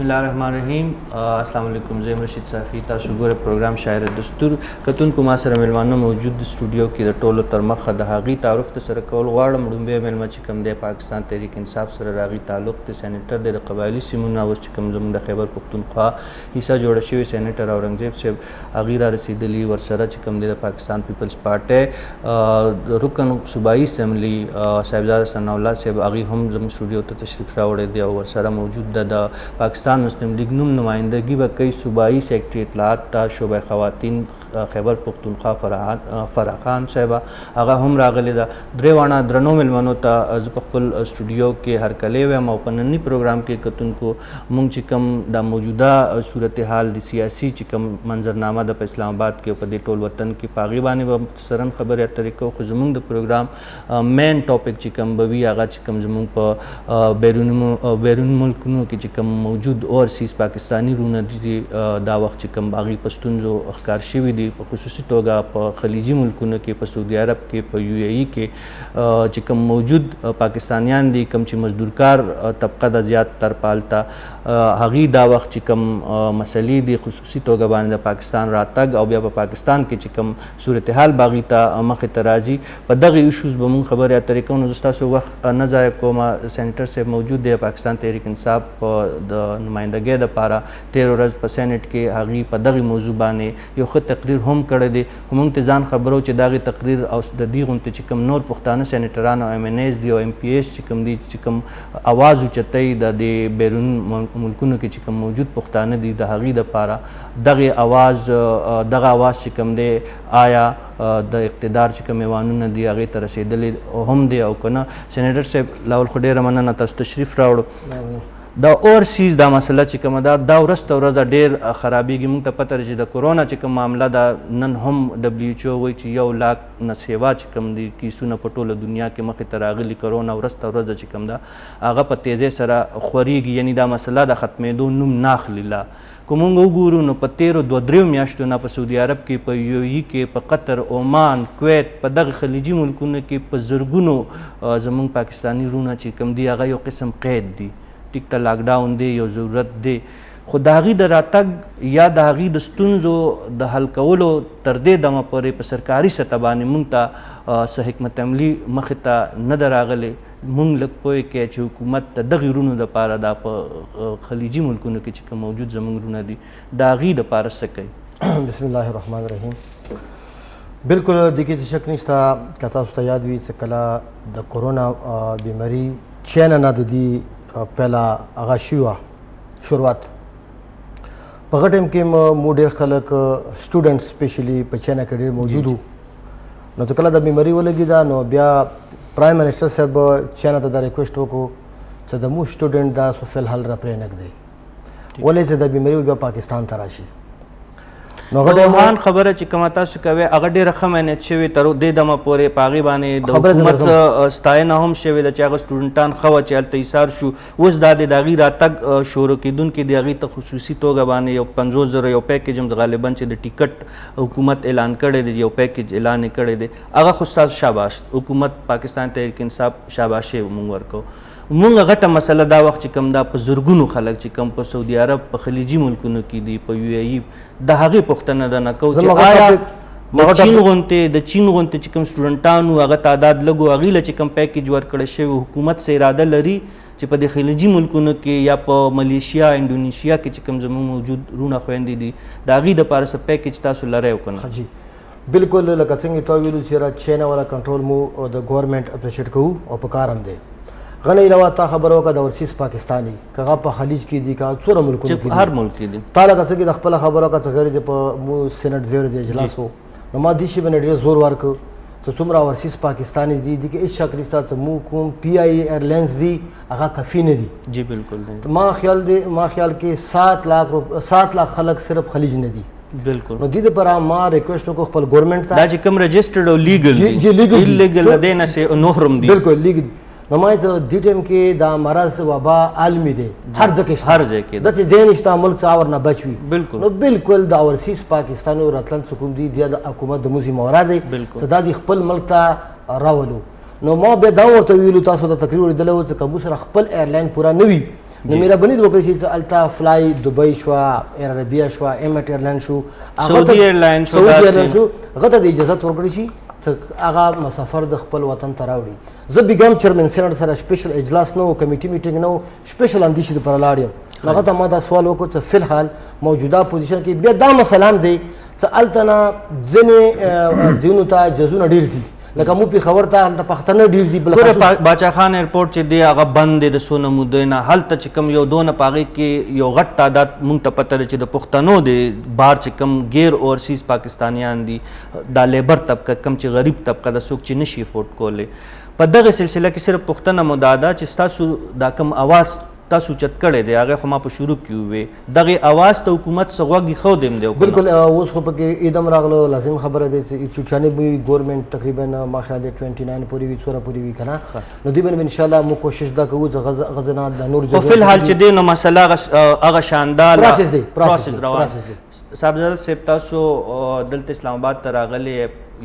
بسم الله الرحمن الرحیم. السلام علیکم. زه رشید صافی. تاسو ګوره پروګرام شاعر دستور کتونکو ما سره مېلمانه موجود د سټوډیو کې د ټولو تر مخه د هغې تعارف ته سره کول غواړم. لومبی مېلمه چې کوم دی پاکستان تحریک انصاف سره د هغې تعلق دی، سینیټر دی د قبایلي سیمو نه. اوس چې کوم زموږ د خیبر پښتونخوا حصه جوړه شوې سینیټر اورنګزیب صاحب هغې را رسېدلي، ورسره چې کوم دی د پاکستان پیپلز پارټۍ رکن صوبایي اسمبلي صاحبزاده ثناء الله صاحب هغې هم زموږ سټوډیو ته تشریف راوړی دی او ورسره موجود ده د پاکستان مسلم لیگ نوم نمائندگی به کوي صوبایي سیکرټري اطلاعات ته شعبه خواتین خیبر پښتونخوا فرح خان صاحبه هغه هم راغلې ده. درې واړه درنو مېلمنو ته زه په خپل سټوډیو کې هرکلی وایم او په ننني پروګرام کې کتونکو موږ چې کوم د موجوده صورتحال د سیاسي چې کوم منظرنامه ده په اسلام آباد کې او په دې ټول وطن کې په هغې باندې به مختصراً خبرې اترې کوو. خو زموږ د پروګرام مین ټاپک چې کوم به وي هغه چې کوم زموږ په بیرون ملکونو کې چې کوم موجود اوورسیز پاکستانی رونه دي دا وخت چې کوم هغې په ستونزو ښکار شوي دي، په خصوصي توګه په خلیجي ملکونو کې، په سعودي عرب کې، په یو ای کې چې کوم موجود پاکستانیان دي، کوم چې مزدورکار طبقه د زیات تر پالته هغې دا وخت چې کوم مسلې دي خصوصي توګه باندې د پاکستان راتګ او بیا په پاکستان کې چې کوم صورتحال به هغې ته مخې ته راځي. په دغې ایشوز به مونږ خبرې اترې کوو. نو زه ستاسو وخت نه ضایع کوم. سینیټر صاحب موجود دی پاکستان تحریک انصاف د نمایندګۍ دپاره تېره ورځ په سینټ کې هغې په دغې موضوع باندې یو ښه تقریر هم کړی دی. خو موږ ته ځان خبرو چې د هغې تقریر او د دې غوندې چې کوم نور پښتانه سینیټران او ایم این ایز دي او ایم پی ایس چې کوم دي چې کوم اواز اوچتوي د دې بیرون ملکونو کې چې کوم موجود پښتانه دي د هغې دپاره دغه اواز چې کوم دی آیا د اقتدار چې کوم ایوانونه دي هغې ته رسېدلی هم دی او که نه. سینیټر صاحب لاول خو ډېره مننه تاسو تشریف راوړو. دا اوورسیز دا مسله چې کومه ده دا ورځ ته ورځ ډېر خرابېږي. موږ ته پته ده چې د کورونا چې کوم معامله ده نن هم ډبلیو ایچ او وایي چې 1 لاک نه سیوا چې کوم دي کیسونه په ټوله دنیا کې مخې ته راغلي. کورونا ورځ ته ورځ چې کوم ده هغه په تیزۍ سره خورېږي، یعنې دا مسله د ختمېدو نوم نه اخلي. لا که موږ وګورو نو په تېرو 2-3 میاشتو نه په سعودي عرب کې، په یو ای کې، په قطر، عمان، کویت، په دغه خلیجي ملکونو کې په زرګونو زموږ پاکستاني رونه چې کوم دي هغه یو قسم قید دي. ټیک ته لاک ډاون دی، یو ضرورت دی، خو د هغې د راتګ یا د هغې د ستونزو د حل کولو تر دې دمه پورې په سرکاري سطح باندې موږ ته څه حکمت عملي مخې ته نه ده راغلې. موږ لږ پوه کړئ چې حکومت د دغې رونو دپاره دا په خلیجي ملکونو کې چې کوم موجود زموږ رونه دي د هغې دپاره څه کوي؟ بسم الله الرحمن الرحیم. بالکل دې کې څه شک نشته که تاسو ته یاد وي چې کله د کورونا بیماري چین نه د دې پهلا هغه شوي وه شروعات په هغه ټایم کې مو ډېر خلک سټوډنټ سپیشلی په چینه کې ډېر موجود وو. نو چې کله د بیماري ولګېده نو بیا پرایم منسټر صاحب چینه ته دا ریکویسټ وکړو چې د مو سټوډنټ دا سو فی الحال را پرې نږدئ ولې چې د بیماري بیا پاکستان ته راشي. د ووهان خبره چې کومه تاسو کوئ هغه ډېره ښه مینج شوې تر دې دمه پورې په هغې باندې د حکومت ستاینه هم شوې ده چې هغه سټوډنټان ښه وه چې هلته ایثار شو. اوس دا دی د هغې راتګ شروع کېدونکي د هغې ته خصوصي توګه باندې یو 50,000 یو پیکیج هم غالبا چې د ټیکټ حکومت اعلان کړی دی، یو پیکیج اعلان یې کړی دی. هغه خو ستاسو شاباش حکومت پاکستان تحریک انصاف شاباشي موږ ورکوو. مونږ غټه مسله دا وخت چې کوم دا په زرګونو خلک چې کوم په سعودي عرب په خلیجي ملکونو کې دي، په یو ای د هغې پوښتنه ده نه کوو چې آیا د چین غوندې چې کوم سټوډنټان وو هغه تعداد لږ و هغې له چې کوم پیکیج ورکړی شوی حکومت څه اراده لري چې په دې خلیجي ملکونو کې یا په ملیشیا انډونیشیا کې چې کوم زموږ موجود رونه خویندې دي د هغې دپاره څه پیکیج تاسو لرئ او که نه؟ جی بالکل لکه څنګه تا ویلو چې را چینه والا کنټرول مو د ګورنمنټ اپریشیټ کوو او په کار هم دی. غنه علاوه تا خبر وکړه د اورسیز پاکستاني که هغه په خلیج کې دي که څومره ملکونو کې دي، هر ملک کې دي. تا لکه څنګه د خپله خبره وکړه چې غیر چې په مو سینټ زیر د اجلاس و نو ما دې شي باندې ډېر زور ورکړ چې څومره اورسیز پاکستاني دي دي کې هېڅ شک نشته چې مو کوم پی آی ای ایرلاینز دي هغه کافي نه دي. جی بالکل. ما خیال کې 7 لاک خلک صرف خلیج نه دي. بالکل. نو دې دپاره ما ریکویسټ وکړو خپل ګورنمنټ ته دا چې کوم رجسټرډ او لیګل دي، ایلیګل د دې نه سې نور هم دي. بالکل لیګل. نو ما چې دې ټایم کې دا مرض وبا عالمي دی هر ځای کې هر ځای کې داسې ځای نشته ملک څه اور نه بچ وي. بالکل. نو بالکل د اورسیز پاکستاني راتلل څه کوم دي د حکومت د موزي مورا دی چې دا د خپل ملک ته راولو. نو ما بیا دا ورته ویلو تاسو د تقریر لیدلی و چې که موږ سره خپل ایرلاین پوره نه وي نو مهرباني وکړئ چې الته فلای دوبۍ شوه، ایر عربیه شوه، ایمټ ایرلاین شو، سعودي ایرلاین شو، هغه ته د اجازت ورکړی شي هغه مسافر د خپل وطن ته راوړي. زه بیګم چیرمن سینټ سره سپیشل اجلاس نه و، کمیټي میټینګ نه و، سپیشل اندیشې دپاره لاړ یم. هغه ته ما دا سوال وکړو چې فی الحال موجوده پوزیشن کې بیا دا مسله هم دی چې هلته نه ځینې ځایونو ته جزونه ډېر دي، لکه مو پېښور ته هلته پښتانه ډېر دي. ګوره باچا خان ایرپورټ چې دی هغه بند دی د څو نمودو نه، هلته چې کوم یو دونه په هغې کې یو غټ تعداد مونږ ته پته ده چې د پښتنو دی بهر چې کوم غیر اورسیز پاکستانیان دي، دا لیبر طبقه کوم چې غریب طبقه ده، څوک چې نشي افورډ کولی، په دغه سلسله کې صرف پوښتنه مو دا ده چې ستاسو دا کوم اواز تاسو چت کړی دی هغه خو ما په شروع کې ووې، دغې اواز ته حکومت څه غوږ ایښودی هم دی؟ بالکل اوس خو پکې عید هم راغلو، لازم خبره دی چې چوټیانې به وي ګورمنټ تقریبا ما خیال دی 29 پورې وي، څومره پورې وي که نه، نو دوی به انشاءالله موږ کوشش دا کوو چې غزه نه د نور خو فی الحال چې دی نو مسله هغه شاندار پروسس روان. صاحبزاده صاحب تاسو دلته اسلام آباد ته راغلی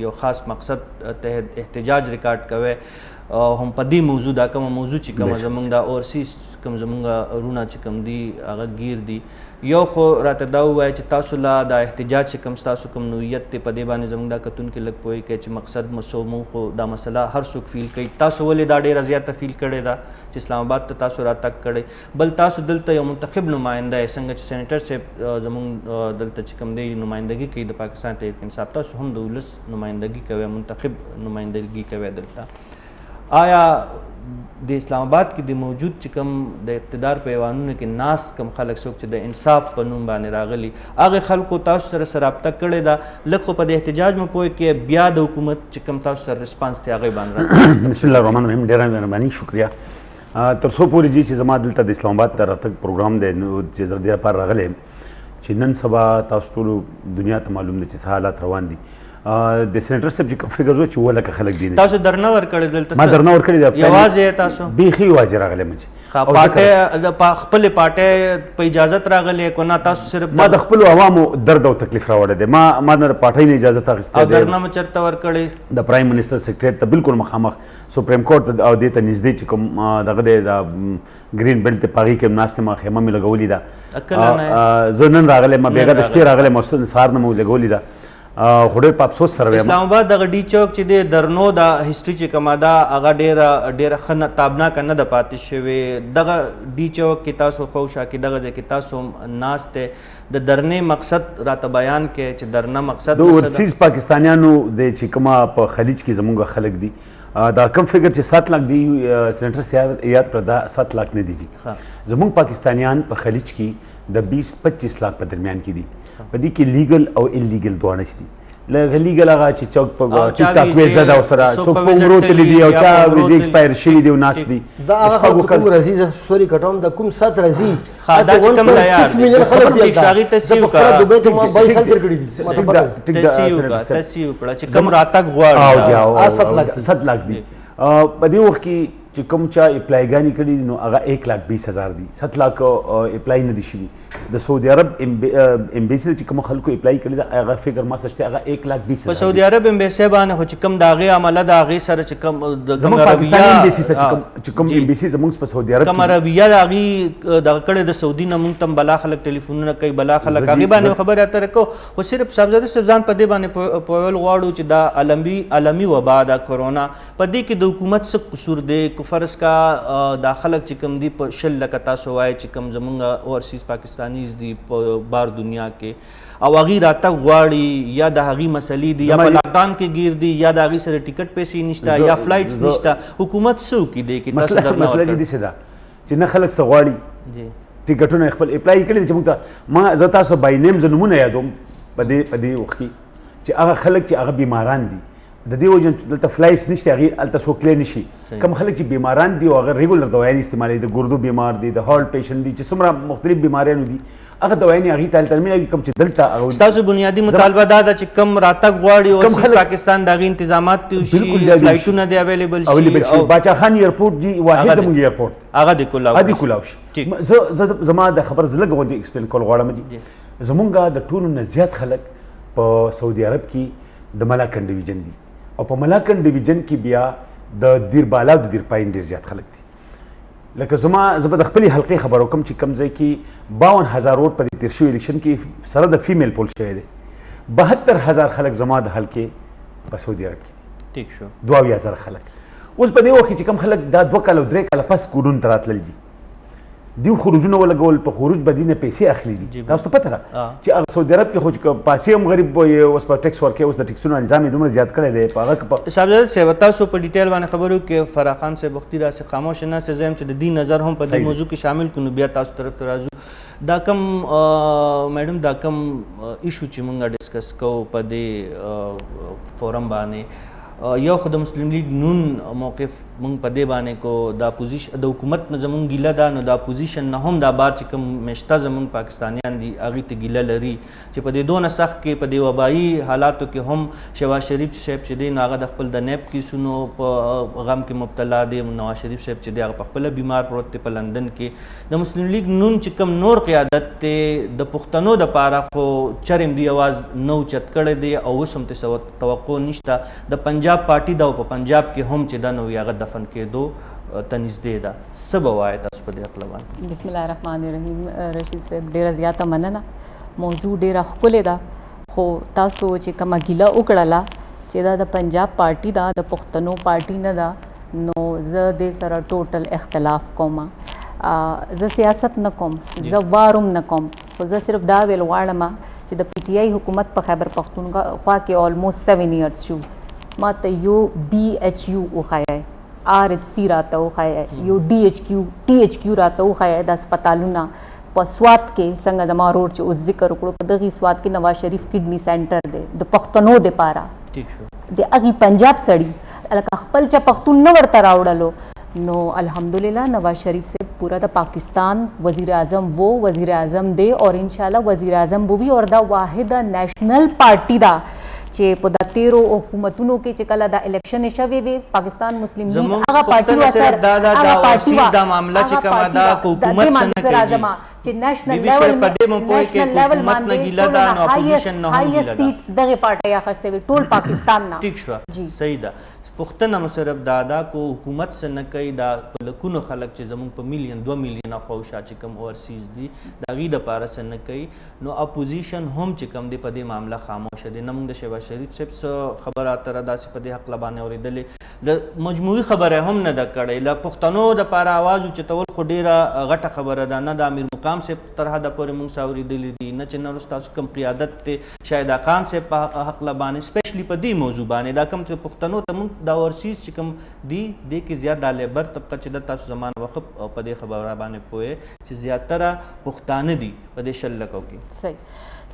یو خاص مقصد تحت احتجاج ریکارډ کوئ، هم په دې موضوع دا کومه موضوع چې کومه زمونږ دا اورسیز کوم زمونږ رونه چې کوم دي هغه گیر دي، یو خو راته دا ووایه چې تاسو لا دا احتجاج چې کوم ستاسو کوم نوعیت دی په دې باندې زمونږ دا کتونکي لږ پوهېږي چې مقصد مو څه مونږ خو دا مسله هر څوک فیل کوي، تاسو ولې دا ډېره زیاته فیل کړې ده چې اسلام آباد ته تاسو راتګ کړی؟ بل تاسو دلته یو منتخب نماینده یې، څنګه چې سینیټر صاحب زمونږ دلته چې کوم دی نمایندګي کوي د پاکستان تحریک انصاف، تاسو هم د ولس نمایندګي کوئ، منتخب نمایندګي کوئ دلته. آیا د اسلام آباد کې د موجود چې کوم د اقتدار په ایوانونو کې ناست کوم خلک څوک چې د انصاف په نوم باندې راغلي، هغې خلکو تاسو سره رابطه کړې ده؟ لږ خو په د احتجاج مو پوه کې بیا د حکومت چې کوم تاسو سره ریسپانس دی هغې باندې راځي؟ بسم الله الرحمن الرحیم، ډېره مهرباني، شکریه. تر څو پورې چې زما دلته د اسلام آباد ته راتګ پروګرام دی نو چې زه دې لپاره راغلی یم چې نن سبا تاسو ټولو دنیا ته معلوم دی چې څه حالات روان دي. د سینیټر صاحب چې کوم فکر و چې ولکه خلک دي تاسو درنه ورکړی دلته؟ ما درنه ورکړی دی، یوازې تاسو بیخي یوازې راغلی م چې پارټۍ د خپلې پارټۍ په اجازت راغلی که نه تاسو صرف ما د خپلو عوامو درد او تکلیف راوړی دی، ما نه د پارټۍ نه اجازت اخیستی او درنه مو چېرته ورکړی؟ د پرایم منسټر سیکرټریټ ته بالکل مخامخ سپریم کورټ او دې ته نږدې چې کوم دغه دی د گرین بیلټ په هغې کې ناست یم، خیمه مې لګولې ده. زه نن راغلی یم، بېګا د شپې راغلی یم، سهار نه مو لګولې ده، خو ډېر په افسوس سره وایم. اسلام آباد دغه ډي چوک چې دی درنو دا هسټري چې کومه ده هغه ډېره ښه تابناکه نه ده پاتې شوې. دغه ډي چوک کې تاسو خوشا کې دغه ځای کې تاسو ناست دی، د درنې مقصد راته بیان کې چې درنه مقصد د اورسیز پاکستانیانو د چې کومه په خلیج کې زموږ خلک دي دا کم فکر چې 7 لاک دی سینیټر صاحب یاد کړه دا 7 لاک نه دي، زموږ پاکستانیان په خلیج کې د 20-25 لاک په درمیان کې دي، په دې کې لیګل او انلیګل دواړه دي. لکه لیګل هغه چې چوک په ټیک ټاک ویزه ده ورسره څوک په عمرو تللی دي او چا ویزې ایکسپایر شوي دي او ناست دي، دا هغه خلکو کوم راځي، زه سوري کټوم د کوم سات راځي دا چې کوم لا یار هغې تصحیح وکړه دوبۍ ته ما 22 سال تېر کړي دي، تصحیح وکړه چې کوم راتګ غواړي 7 لاک دي. په دې وخت کې چې کوم چا اپلایګانې کړي دي نو هغه 1,20,000 دي، 7 لاک اپلای نه دي شوي. د سعودي عرب امبیسي چې کوم خلکو اپلای کړي ده هغه فکر ما سشته هغه 1,20,000 په سعودي عرب امبیسي باندې خو چې کوم د هغې عمله د هغې سره چې کوم زموږ پاکستاني امبیسي چې کوم امبیسي زموږ په سعودي عرب کومه رویه د هغې دغه کړې د سعودي نه مونږ ته هم بلا خلک ټلیفونونه کوي، بلا خلک هغې باندې خبرې اترې کوو، خو صرف صاحبزاده صاحب ځان په دې باندې پوهول غواړو چې دا عالمي وبا ده کورونا، په دې کې د حکومت څه قصور دی؟ که فرض کا دا خلک چې کوم دي په 100 لکه تاسو وایي چې کوم زمونږ اورسیز پاکستانیز دي په بار دنیا کې او هغې راتګ غواړي یا د هغې مسلې دي یا په لاکډاون کې ګیر دي یا د هغې سره ټکټ پیسې نشته یا فلایټس نشته، حکومت څه وکړي دی کې تاسو درنه مسله دې داسې ده چې نه خلک څه غواړي، ټکټونه خپل اپلای کړي دي چې موږ ته زه تاسو بای نیم زه نومونه یادوم په دې وخت کې چې هغه خلک چې هغه بیماران دي د دې وجه دلته فلایټس نشته، هغې هلته څوک تللی نشي. کوم خلک چې بیماران دي او هغه ریګولر دوايانې استعمالوي، د ګردو بیمار دي، د هارټ پیشنټ دي، چې څومره مختلف بیماریانو دي هغه دوايانې هغې ته هلته نه ملوي. کوم چې دلته ستاسو بنیادي مطالبه دا ده چې کوم راتګ غواړي اورسیز پاکستان د هغې انتظامات دې وشي، فلایټونه دې اویلیبل شي. باچا خان ایرپورټ جي واحد زموږ ایرپورټ هغه دې کولاو شي. زما د خبر زه لږ غوندې ایکسپلین کول غواړم. زمونږ د ټولو نه زیات خلک په سعودي عرب کې د ملاکن ډیویژن دي او په ملاکن ډیویژن کې بیا د دیر بالا او د دیر پایین ډېر زیات خلک دي. لکه زه به د خپلې حلقې خبر وکړم چې کوم ځای کې 52,000 ووټ په دې تیر شوي الیکشن کې سره د فیمیل پول شوی دی. 72,000 خلک زما د حلقې په سعودي عرب کې ټیک شو. 52,000 خلک. اوس په دې وخت کې چې کوم خلک دا 2 کاله او 3 کاله پس کورونو ته راتلل دي، دیو خروجونه ولګول، په خروج به دینه پیسې اخلي دي. تاسو ته پته ده چې هغه سعودي عرب کې خو چې پاسې هم غریب وي، اوس په ټیکس ورکوي، اوس د ټیکسونو نظام یې دومره زیات کړی دی په هغه صاحبزاده صاحب تاسو په ډیټیل باندې خبرو کې فرح خان صاحب وختي راسه خاموش نه سه زم چې د دې نظر هم په دې موضوع کې شامل کړو بیا تاسو طرف ته راځو. دا کم میډم دا کم ایشو چې مونږه ډسکس کوو په دې فورم باندې یو خو د مسلم لیگ نون موقف مونږ په دې باندې کو دا پوزیشن د حکومت نه زمونږ ګیله ده، نو دا پوزیشن نه هم دا بار چې کوم مشته زمونږ پاکستانیان دي هغې ته ګیله لري چې په دې دونه سخت کې په دې وبایي حالاتو کې هم شهباز شریف صاحب چې دی نو هغه د خپل د نیب کیسونو په غم کې مبتلا دی، نواز شریف صاحب چې دی هغه په خپله بیمار پروت دی په لندن کې. د مسلم لیگ نون چې کوم نور قیادت دی د پښتنو دپاره خو چرم دی اواز نو چت کړی دی او اوس هم ته توقع نشته. د پنجاب پارټي دا په پنجاب کې هم چې دا نو هغه دفن کېدو ته نږدې ده، څه به وایې تاسو په دې هکله باندې؟ بسم الله الرحمن الرحیم. رشید صاحب ډېره زیاته مننه، موضوع ډېره ښکلې ده، خو تاسو چې کومه ګیله وکړله چې دا د پنجاب پارټي ده د پښتنو پارټي نه ده، نو زه دې سره ټوټل اختلاف کوم. زه سیاست نه کوم، زه وارم نه کوم، خو زه صرف دا ویل غواړم چې د پی ټی آی حکومت په خیبر پښتونخوا کې آلموسٹ 7 ایئرز شو، ما ته یو بی ایچ یو وښایئ، آر ایچ سی راته وښایئ، یو ډي ایچ کیو ټي ایچ کیو راته وښایئ. دا هسپتالونه په سوات کې څنګه زما روډ چې اوس ذکر وکړو په دغې سوات کې نواز شریف کډني سینټر دی د پښتنو دپاره، د هغې پنجاب سړي لکه خپل چا پښتون نه ورته راوړلو. نو الحمدللہ نواز شریف سے پورا دا پاکستان وزیر اعظم وہ وزیر اعظم دے اور انشاءاللہ وزیر اعظم وہ بھی، اور دا واحد نیشنل پارٹی دا چې په دا 13 حکومتونو کې چې کله دا الیکشن شوی وي پاکستان مسلم لیگ هغه پارټي وسره هغه پارټي دا معاملہ چې کومه دا حکومت سره کوي چې نېشنل لیول په دې مو پوي کې حکومت نه ګیله ده نو اپوزیشن نه هم ګیله ده، سیټس دغه پارټي اخسته وي ټول پاکستان نه. ٹھیک شو، صحیح ده. پښتنه مصرف دادا کو حکومت سره نه کوي، دا په لکونو خلک چې زمونږ په میلیون 2 میلیون خواوشا چې کوم اوورسیز دي د هغې دپاره سره نه کوي، نو اپوزیشن هم چې کوم دی په دې معامله خاموشه دی. نه موږ د شهباز شریف صاحب څه خبره اتره داسې په دې هکله باندې اورېدلې، د مجموعي خبره هم نه ده کړې. له پښتنو دپاره آواز اوچتول خو ډېره غټه خبره ده، نه د امیر مقام صاحب تر حده پورې موږ څه اورېدلي دي، نه چې نن ورځ تاسو کوم قیادت دی شاهد خان صاحب په هکله باندې سپیشلي په دې موضوع باندې دا کوم چې پښتنو ته موږ دا اورسیز چې کوم دی دې کې زیات دا لیبر طبقه چې د تاسو زمانه وخت په دې خبره باندې پوهې چې زیاتره پښتانه دي په دې 6 لکو کې. صحیح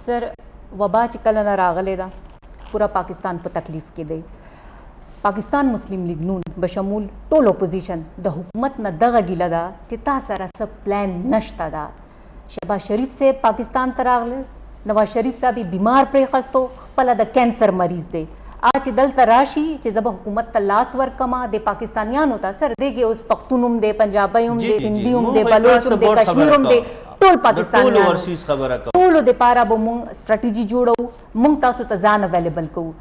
سر، وبا چې کله نه راغلی ده پورا پاکستان په تکلیف کې دی. پاکستان مسلم لیگ نون بشمول ټول اپوزیشن د حکومت نه دغه ګیله ده چې تا سره څه پلان نشته ده. شهباز شریف سے پاکستان ته راغلی، نواز شریف صاحب بیمار پرې خستو، خپله د کینسر مریض دی. آج دلته راشي چې زه به حکومت ته لاس ورکما د پاکستانیانو ته سر دیږي، اوس پښتون هم دی، پنجابی هم دی، سندھی هم دی، بلوچ هم دی، کشمیر هم دی، ټول پاکستانیان ټولو دپاره به مونږ سټراټیجي جوړو، مونږ تاسو ته ځان اویلیبل کوو.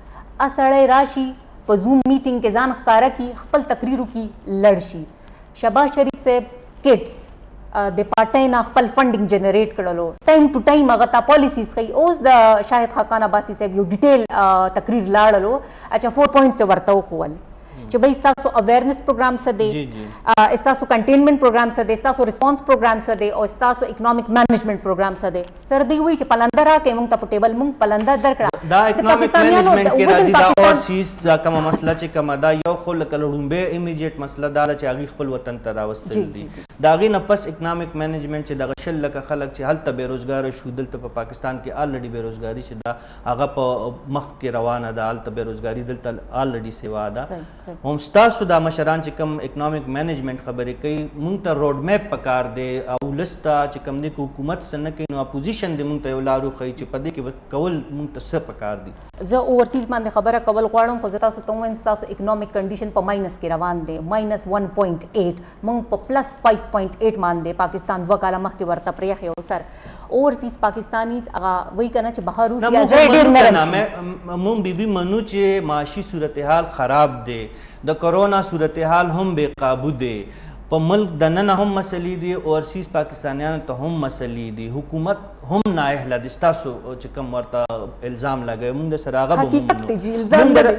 سړی راشي په زوم میټینګ کې ځان ښکاره کړي، خپل تقریر وکړي، لړ شي. شهباز شریف صاحب کټس د پارټۍ نه خپل فنډینګ جنریټ کړلو، ټایم ټو ټایم هغه ته پالیسیز کوي. اوس د شاهد خاقان عباسي صاحب یو ډیټیل تقریر لاړلو، اچھا 4 پوینټس ورته وښول چې بھائی ستاسو اویرنس پروګرام څه دی، ستاسو کنټینمنٹ پروګرام څه دی، ستاسو ریسپانس پروګرام څه دی، او ستاسو اکنامک مینجمنٹ پروګرام څه دی. سر دوی وایي چې پلنده راکړئ موږ ته په ټیبل، موږ پلنده درکړه. دا اکنامک مینجمنٹ کې راځي، دا اورسیز دا کومه مسله چې کومه دا یو خو لکه لومبۍ ایمیډیټ مسله دا ده چې هغوی خپل وطن ته راوستل دي. د هغې نه پس اکنامک مینجمنٹ چې دغه 6 لکه خلک چې هلته بېروزګاره شو، دلته په پاکستان کې آلریډي بېروزګاري چې دا هغه په مخ کې روانه ده، هلته بېروزګاري دلته آلریډي سوا ده. هم ستاسو دا مشران چې کوم اکنامک مینجمنٹ خبرې کوي، مونږ ته روډ میپ پکار دی او لسته چې کوم دی که حکومت څه نه کوي نو اپوزیشن دی مونږ ته یو لار وښیي چې په دې کې کول مونږ ته څه پکار دي. زه اوورسیز باندې خبره کول غواړم، خو زه تاسو ته ووایم ستاسو اکنامک کنډیشن په ماینس کې روان دی، -1.8، مونږ په +5.8 باندې پاکستان 2 کاله مخکې ورته پرېښی او سر اوورسیز پاکستانیز هغه وایي که نه چې بهر اوس مونږ بي منو چې معاشي صورتحال خراب دی، د کرونا صورتحال هم بے قابو دی، په ملک دننه هم مسلې دي، اورسیز پاکستانیانو ته هم مسلې دي، حکومت هم نااهله دي. ستاسو چې کوم ورته الزام لګوي موږ د سره هغه به حقیقت دی جی، الزام نه دی.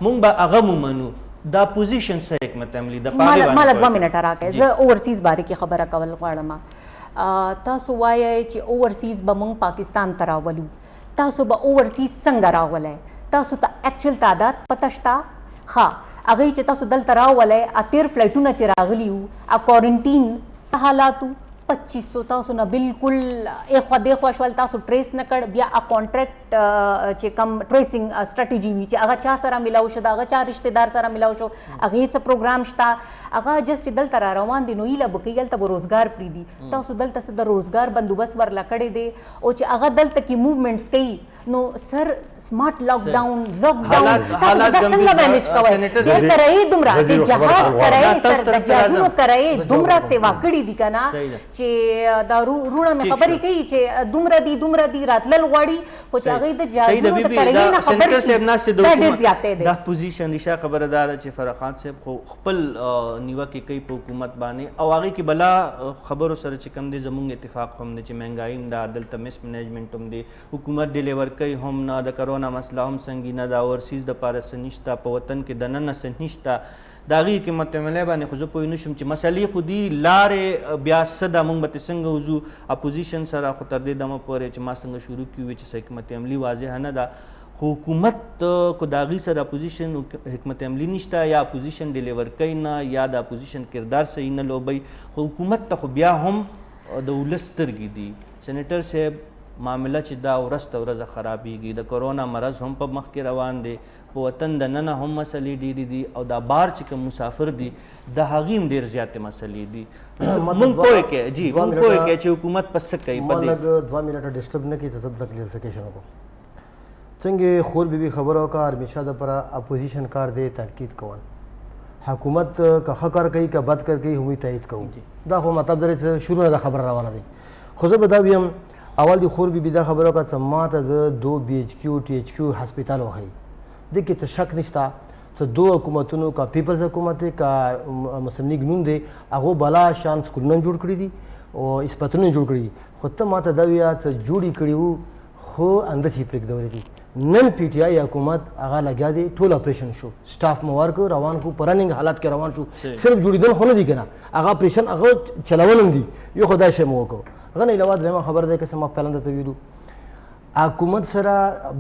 موږ به هغه ومنو. دا پوزیشن څه حکمت عملي د پاره باندې مال 2 منټه راکې زه اورسیز باره کې خبره کول غواړم. تاسو وایئ چې اورسیز به موږ پاکستان ته راولو، تاسو به اورسیز څنګه راولئ؟ تاسو ته اکچوال تعداد پته شته؟ ها هغه چې تاسو دلته راولئ 13 فلایټونه چې راغلي وو کوارنټین څه حالاتو 2500 تاسو نه بالکل اخوا دیخوا شول، تاسو ټریس نه کړ. بیا کانټریکټ چې کم ټریسینګ سټریټیجی وي چې هغه چا سره ملاو شو، هغه چا رشتہ دار سره ملاو شو، هغه څه پروګرام شته، هغه جست دلته را روان دي نو ایله بکی دلته به روزګار پری دي. تاسو دلته څه د روزګار بندوبست ورلا کړی دی او چې هغه دلته کې موومېنټس کوي نو سر سمارټ لاک ډاون تاسو دا څنګه مینج کوئ؟ د کرایې دومره د جهاز کرایې سر د جهازونو کرایې دومره سیوا کړي دي کنه چې دا رونه مې خبرې کوي چې دومره دی راتلل غواړي خو چې هغه د جهازونو د کرایې نه خبر شي دا ډېر زیاتې دی. دا پوزیشن ریشه خبره ده چې فرح خان صاحب خو خپل نیوکې کوي په حکومت باندې او هغې کې بلا خبرو سره چې کوم دی زموږ اتفاق هم دی چې مهنګایي هم ده، دلته مس منیجمنټ هم دی، حکومت ډیلیور کوي هم نه، د کرونا مسله هم سنګینه ده، اورسیز دپاره څه نشته، په وطن کې دننه څه نشته. د هغې قیمت عملی باندې خو زه پوه نه شم چې مسلې خو دي، لارې بیا څه ده، موږ به ترې څنګه وځو اپوزیشن سره خو تر دې دمه پورې چې ما څنګه شروع کړي وي چې څه حکمت عملي واضحه نه ده. خو حکومت کو د هغې سره اپوزیشن حکمت عملي نشته یا اپوزیشن ډیلیور کوي نه یا د اپوزیشن کردار صحیح نه لوبوي. خو حکومت ته خو بیا هم د ولس سترګې دي. سینیټر صاحب معامله چې دا ورځ ته ورځه خرابېږي، د کرونا مرض هم په مخ کې روان دی، په وطن دننه هم مسلې ډېرې دي او دا بار چې کوم مسافر دي د هغې هم ډېر زیاتې مسلې دي. موږ پوه کې جی موږ پوه کې چې حکومت په څه کوي. ما لږ 2 منټه ډسټرب نه کړي ته زه د کلیریفیکیشن وکړم. څنګه خور بیبي خبره وکړه همیشه دپاره اپوزیشن کار دی تنقید کول، حکومت که ښه کار کوي که بد کار کوي هموی تایید کوو. دا خو مطلب دی چې شروع نه دا خبره روانه دی. خو زه به دا ویم اول دی خور بیبي دا خبره وکړه چې ما ته د 2 BHQ THQ هسپتال وښیي، دې کې څه شک نشته چې 2 حکومتونو کا پیپلز حکومت دی کا مسلم لیگ نون دی هغو بلا شان سکولونه جوړ کړي دي او هسپتالونه جوړ کړي دي. خو ته ما ته دا ویه چې جوړ یې کړي وو خو انده چې یې پرېږدولې دي. نن پی ټی آی حکومت هغه لګیا دی ټول اپریشن شو، سټاف مو ورکړ روان کو په رننګ حالت کې روان شو، صرف جوړېدل خو نه دي که نه هغه اپریشن هغه چلول هم دي. یو خو دا شی مو وکړو. هغه نه علاوه دویمه خبر دی که څه ما پهلا درته ویلو حکومت سره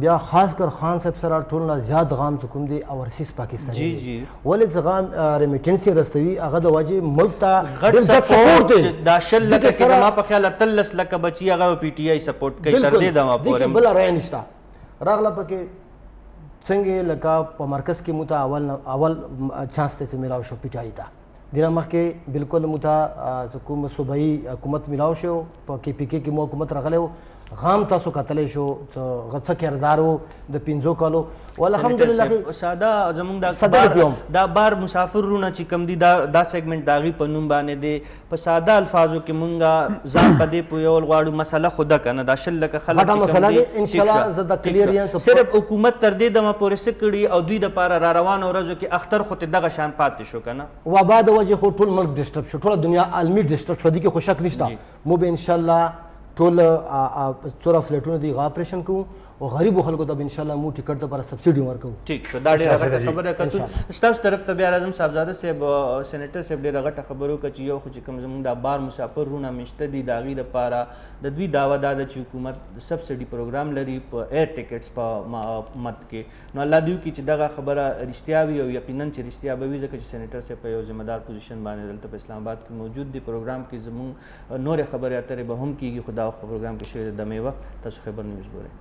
بیا خاص کر خان صاحب سره ټول نه زیات غام چې کوم دی اورسیز پاکستاني دی ولې چې غام ریمیټنس یې رسوي هغه د وجې ملک ته غټ سپورټ دی. دا 10 لکه کې زما په خیال 13 لکه بچي هغه پی ټی آی سپورټ کوي تر دې دمه پورې بله رایه نشته. راغله پکې څنګه لکه په مرکز کې موته اول چانس ته میلاو شو پی ټی آی ته، دینه مخکې بالکل موته کوم صوبایي حکومت میلاو شو، په کې پی کې مو حکومت راغلی و، غام تاسو کتلی شو څه کردار و د 5 کالو والحمدلله ساده زمونږ دا بار مسافرونه چې کوم دي دا سیګمنټ د هغې په نوم باندې دی. په ساده الفاظو کې مونږ ځان په دې پوهول غواړو مسله خو ده که نه دا 10 لکه خلک صرف حکومت تر دې دمه پورې څه کړي او دوی دپاره را روانو ورځو کې اختر خو ته دغه شان پاتې شو که نه. وبا د وجې خو ټول ملک ډسټرب شو، ټوله دنیا عالمي ډسټرب شو، دې کې خو شک نشته. مو به انشاءالله ټول 14 فلایټونه دی هغه اپریشن کوو او غریبو خلکو ته به انشاءالله مو ټیکټ دپاره سبسیډي ورکوو. ټیک شو دا ډېره غټه خبره کتو ستاسو طرف ته بیا راځم صاحبزاده صاحب سینیټر صاحب ډېره غټه خبره وکړه چې یو خو چې کوم زموږ دا بار مسافرونه میشته دي د هغې دپاره د دوی دعوه دا ده چې حکومت سبسیډي پروګرام لري په ایر ټیکټس په مد کې. نو الله دې وکړي چې دغه خبره رښتیا وي او یقینا چې رښتیا به وي ځکه چې سینیټر صاحب په یو ذمه دار پوزیشن باندې دلته په اسلام آباد کې موجود دی. پروګرام کې زموږ نورې خبرې اترې به هم کېږي خو دا وخت په پروګرام کې شوې ده دمې وخت. تاسو خبر نیوز ګورئ.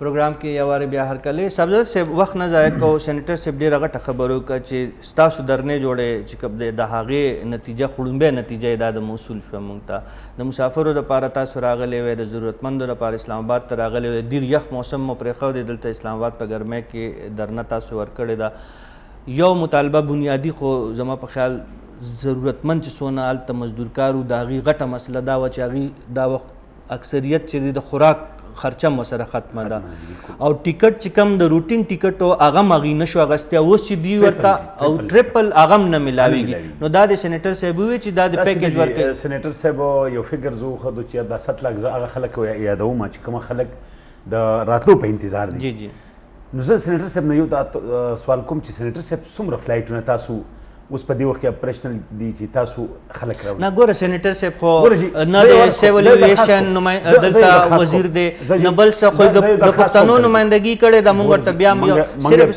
پروګرام کې یو واره بیا هرکلی صاحب صاحب وخت نه ضایع کوو سینیټر صاحب ډېره غټه خبره وکړه چې ستاسو درنې جوړې چې کوم دی د هغې نتیجه خړومبی نتیجه یې دا د موصول شوه موږ ته د مسافرو دپاره تاسو راغلی وی د ضرورتمندو لپاره اسلام آباد ته راغلی وی ډېر یخ موسم مو پرېښودی دلته اسلام آباد په ګرمۍ کې درنه تاسو ورکړې ده یو مطالبه بنیادي خو زما په خیال ضرورتمند چې څونه هلته مزدورکار وو د هغې غټه مسله دا وه چې هغې دا وخت اکثریت چې د خوراک خرچه مو سره ختمه ده او ټیکټ چې کوم د روټین ټیکټ و هغه هم هغې نشو اخیستی اوس چې دوی ورته او ټریپل هغه هم نه میلاویږي نو دا د سینیټر صاحب وویل چې دا د پیکیج ورکوي سینیټر صاحب یو فکر زه وښودو چې دا 7 لک زه هغه خلک یادوم چې کومه خلک د راتلو په انتظار دي جی جی نو زه سینیټر صاحب نه یو دا سوال کوم چې سینیټر صاحب څومره فلایټونه تاسو اوس په دې وخت کې اپریشنل دي چې تاسو خلک راوړي نه ګوره سینیټر صاحب خو نه د سیول ایویشن دلته وزیر دی نه بل څه خو د پښتنو نمایندګي کړې ده موږ ورته بیا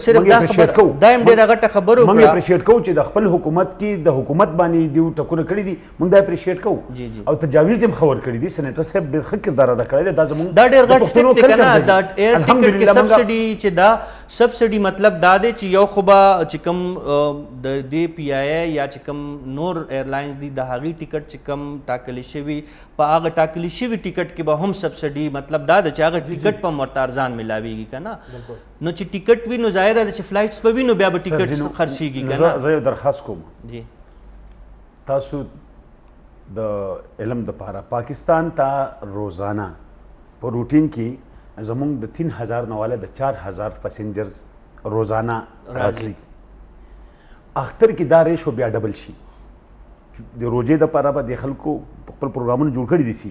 صرف دا خبر دا هم ډېره غټه خبره وکړه موږ اپریشیټ کوو چې د خپل حکومت کې د حکومت باندې دیو ټکونه کړي دي موږ دا اپریشیټ کوو او تجاویز هم خبر کړي دي سینیټر صاحب ډېر ښه کردار ادا کړی دی دا زموږ دا ډېر غټ سټیپ دی که نه دا ایر ټیکټ کې سبسډي چې دا سبسډي مطلب دا دی چې یو خو به چې کوم د دې پی آی ای یا چې کوم نور ایرلاینز دي د هغې ټیکټ چې کوم ټاکلی شوي په هغه ټاکلی شوي ټیکټ کې به هم سبسډي مطلب دا ده چې هغه ټیکټ په هم ورته ارزان میلاویږي که نه نو چې ټیکټ وي نو ظاهره ده چې فلایټس به وي نو بیا به ټیکټ خرڅېږي که نه زه یو درخواست کوم جی تاسو د علم دپاره پاکستان ته روزانه په روټین کې زمونږ د 3000 نه والا د 4000 پسنجرز روزانه راځي اختر کې دا ریشو بیا ډبل شي د روزې دپاره به د خلکو خپل پروګرامونه جوړ کړي دي سي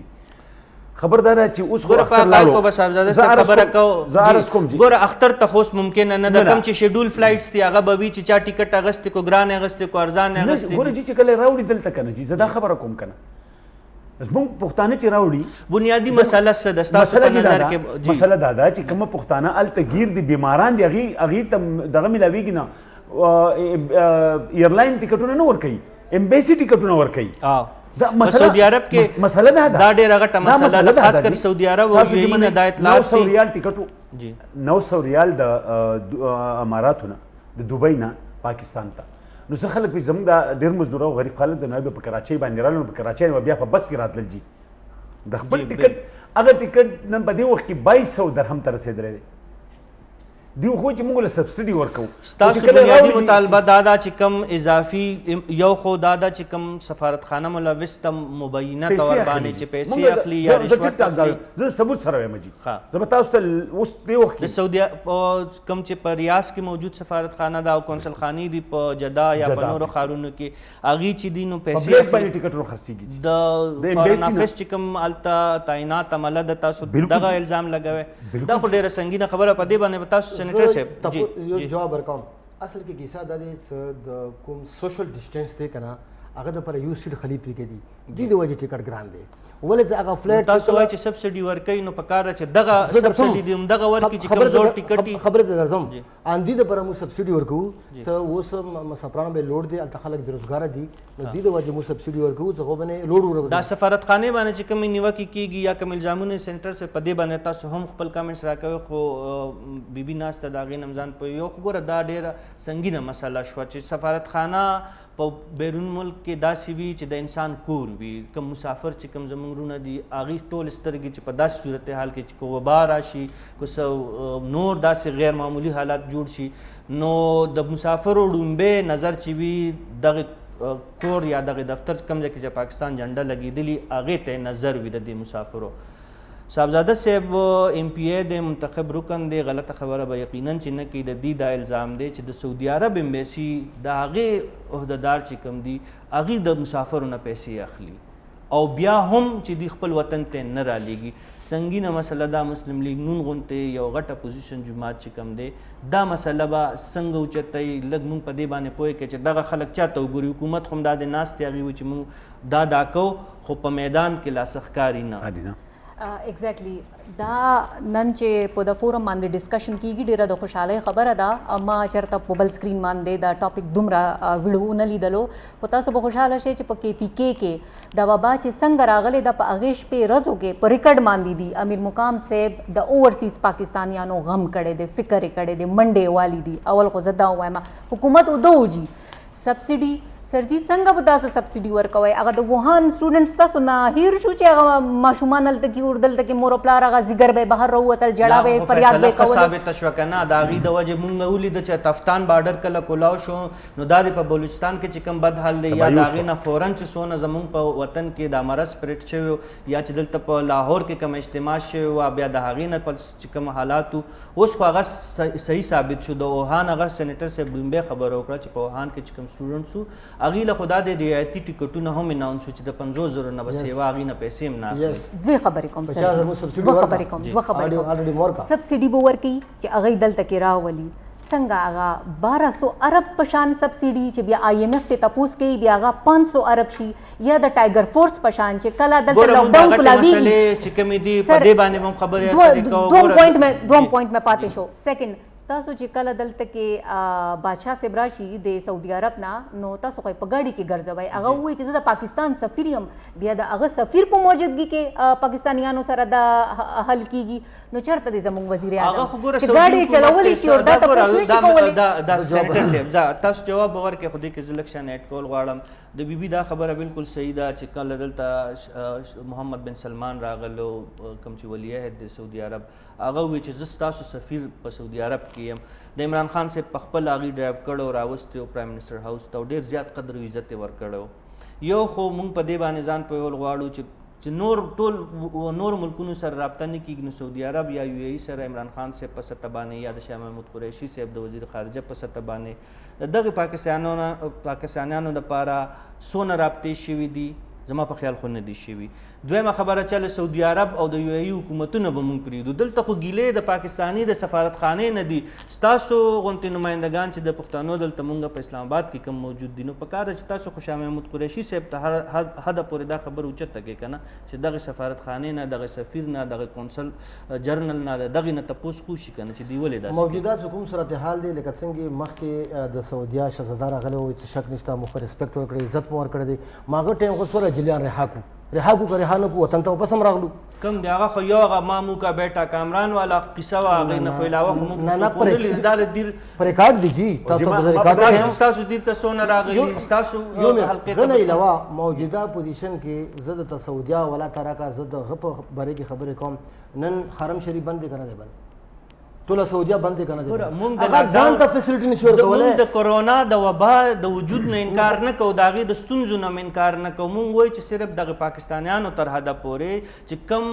خبردار چې اوس ګوره په حقایقو به صاحبزاده صاحب خبره کوو ګوره اختر ته خو اوس ممکنه نه ده کوم چې شیډول فلایټس دي هغه به وي چې چا ټیکټ اخیستی کو ګران اخیستی کو ارزان اخیستی ګوره چې کله راوړي دلته که نه چې زه دا خبره کوم که نه زموږ پښتانه چې راوړي بنیادي مسله څه ده ستاسو په نظر کې مسله دا ده چې کومه پښتانه هلته ګیر دي بیماران دي هغې ته دغه میلاویږي نه ایرلاین ټیکټونه نه ورکوي امبیسي ټیکټونه ورکوي سعودي عرب کې مسله دا ډېره غټه مسله ده خاص کر سعودي عرب او یو یې نه دا اطلاعات 900 ریال ټیکټ جی 900 ریال د اماراتو نه د دوبۍ نه پاکستان ته نو څه خلک زموږ دا ډېر مزدور او غریب خلک د نوی په کراچۍ باندې رالو په کراچۍ نه بیا په بس کې راتلل جي د خپل ټیکټ هغه ټیکټ نن په دې وخت کې 2200 درهم ته رسېدلی دی دیو خو چې موږ له سبسډي ورکوو ستاسو بنیادي مطالبه دا ده چې کوم اضافي یو خو دا ده چې کوم سفارتخانه ملوث ته مبینه طور باندې چې پیسې اخلي یا رشوت اخلي زه ثبوت سره وایم جي زه به تاسو ته اوس دې وخت د سعودي کوم چې په ریاض کې موجود سفارتخانه ده او کونسل خانې دي په جده یا په نورو ښارونو کې هغې چې دي نو پیسې اخلي ټیکټونه خرڅېږي د فارن افیس چې کوم هلته تعینات عمله ده تاسو دغه الزام لګوئ دا خو ډېره سنګینه خبره په دې باندې به تاسو یو جواب ورکوم اصل کې کیسه دا دی د کوم سوشل ډسټنس دی که نه هغه دپاره یو سیټ خالي پرېږدي دي د وجې ټیکټ ګران دی ولې چې هغه فلایټ تاسو وایئ چې سبسډي ورکوي نو په کار ده چې دغه سبسډي دي همدغه ورکړي چې کوم زوړ ټیکټ دي خبرې ته درځم ان دې دپاره موږ سبسډي ورکوو څه اوس مسافرانو به لوډ دی هلته خلک بېروزګاره دي نو دې د وجې موږ سبسډي ورکوو څه خو باندې لوډ ورکوو دا سفارتخانې باندې چې کومې نیوکې کېږي یا کوم الزامونه سینټر صاحب په دې باندې تاسو هم خپل کامنټس راکوئ خو بیبي ناسته د هغې نه هم ځان پوهوي خو ګوره دا ډېره سنګینه مسله شوه چې سفارتخانه په بیرون ملک کې داسې وي چې د انسان کور وي کوم مسافر چې کوم زموږ وروڼه دي هغې ټول سترګې چې په داسې صورتحال کې چې که وبا راشي که څه نور داسې غیر معمولي حالات جوړ شي نو د مسافرو ړومبی نظر چې وي دغه کور یا دغه دفتر کوم ځای کې چې پاکستان جنډه لګېدلي هغې ته نظر وي د دې مسافرو صاحبزاده صاحب ایم پی ای دی منتخب رکن دی غلطه خبره به یقینا چې نه کوي د دې دا الزام دی چې د سعودي عرب امبیسي د هغې عهدهدار چې کوم دي هغې د مسافرو نه پیسې اخلي او بیا هم چې دی خپل وطن ته نه رالیږي سنګینه مسله دا مسلم لیگ نون غونتې یو غټه پوزیشن جماعت چې کوم دی دا مسله به څنګه اوچتوي لږ مونږ په دې باندې پوه کړئ چې دغه خلک چاته وګوري حکومت خو هم دا د ناستې هغې وي چې مونږ دا کوو خو په میدان کې لا څه ښکاري نه ایگزیکټلی دا نن چې په د فورم باندې ډسکشن کیږي ډیره د خوشحالۍ خبره ده. ما چېرته په بل سکرین باندې دا ټاپک دومره ویډیو نه لیدلو، خو تاسو به خوشحاله شئ چې په KPK کې د وبا چې څنګه راغلی ده په هغې شپې ورځو کې په ریکارډ باندې دي امیر مقام صاحب د اوورسیز پاکستانیانو غم کړی دی، فکر یې کړی دی، منډې والی دي. اول خو زه دا ووایم حکومت اوده وجي سبسډي سرجي څنګه به تاسو سبسډي ورکوئ؟ هغه د ووهان سټوډنټس تاسو نه هیر شو چې هغه ماشومان هلته کې اردلته کې مور و پلار هغه زیګر به بهر راووتل، جړا به فریاد به کول. ثابته شوه که نه د هغې د وجې مونږ ولیده چې تفتان بارډر کله کولاو شو نو دا د په بلوچستان کې چې کوم بد حال دی یا د هغې نه فوراً چې څونه زمونږ په وطن کې دا مرض سپریډ شوی یا چې دلته په لاهور کې کوم اجتماع شوی و بیا د هغې نه چې کوم حالات اوس خو هغه صحیح ثابت شو. د ووهان هغه سینیټر صاحب بمبې خبره وکړه چې په ووهان کې چې کوم سټوډنټس وو هغې له خو دا د رعایتي ټکټونه هم اناونس چې د 50,000 نه به سیوا هغې نه پیسې هم نه اخلي. دوه خبرې کوم سبسډي به ورکوي چې هغوی دلته کې راولي. څنګه هغه 1200 ارب په شان سبسډي چې بیا IMF ته تپوس کوي بیا هغه 500 ارب شي، یا د ټایګر فورس په شان چې کله دلته لاکډاون کولاوي چې کومې دي په دې باندې هم خبرې دوم پوینټ مې پاتې شو. سیکنډ تاسو چې کله دلته کې بادشاه صاحب راشي د سعودي عرب نه نو تاسو خو په ګاډي کې ګرځوئ، هغه ووایي چې زه د پاکستان سفیر یم، بیا د هغه سفیر په موجودګي کې پاکستانیانو سره دا حل کیږي. نو چېرته دی زموږ وزیر اعظم چې ګاډي چلولی شي او دا تپوس نشي کولی؟ دا سینیټر صاحب تاسو جواب ورکړئ، خو دې کې زه لږ شان ایډ کول غواړم. د بي بي دا خبره بالکل صحیح ده چې کله دلته محمد بن سلمان راغلو کوم چې ولی عهد د سعودي عرب هغه ووایي چې زه ستاسو سفیر په سعودي عرب کې یم. د عمران خان صاحب په خپل هغې ډرایو کړی راوستی و پرایم منسټر هاوس ته او ډېر زیات قدر او عزت یې ورکړی. یو خو مونږ په دې باندې ځان پوهول غواړو چې نور ملکونو سره رابطه نه کېږي نو سعودي عرب یا UAE سره عمران خان صاحب په سطح باندې یا د شاه محمود قریشي صاحب د وزیر خارجه په سطح باندې د دغې پاکستانیانو دپاره څونه رابطې شوي دي زما په خیال خو نه دي شوي. دویمه خبره چې له سعودي عرب او د UAE حکومتونه به مونږ پرېږدو، دلته خو ګیلې د پاکستاني د سفارتخانې نه دي. ستاسو غوندې نمایندګان چې د پښتنو دلته مونږ په اسلام آباد کې کوم موجود دي نو پکار ده چې تاسو خو شاه محمود قریشي صاحب ته هر حده پورې دا خبر اوچته کړئ که نه چې دغې سفارتخانې نه دغه سفیر نه دغه کونسل جرنل نه د دغې نه تپوس خو شي که نه چې دوی ولې داسې موجودات کوم صورتحال دی لکه څنګه مخکې د سعودیا شهزاده راغلی وایي چې شک نشته موږ ریسپیکټ ورکړی عزت مو ورکړی دی. ما هغه ټایم خو سوله جلیان رها کو که رها نه کو وطن ته واپس هم راغلو کم دی هغه خو یو هغه مامو کا بیٹا کامران والا قصه وه هغې نه خو علاوه خو موږ دا د دیر په ریکارډ دی جي ستاسو دیر ته څونه راغلي ستاسو حلقې ته علاوه موجوده پوزیشن کې زه د سعودیا ولا تراکا زه د هغه په باره کې خبرې کوم. نن حرم شریف بند دی که نه دی بند؟ ټوله سعودیا بند دی که نه دی؟ هغه ځان ته فیسلټي نشي ورکولی. مونږ د کورونا د وبا د وجود نه انکار نه کوو، د هغې د ستونزو نه هم انکار نه کوو. مونږ وایو چې صرف دغه پاکستانیانو تر حده پورې چې کم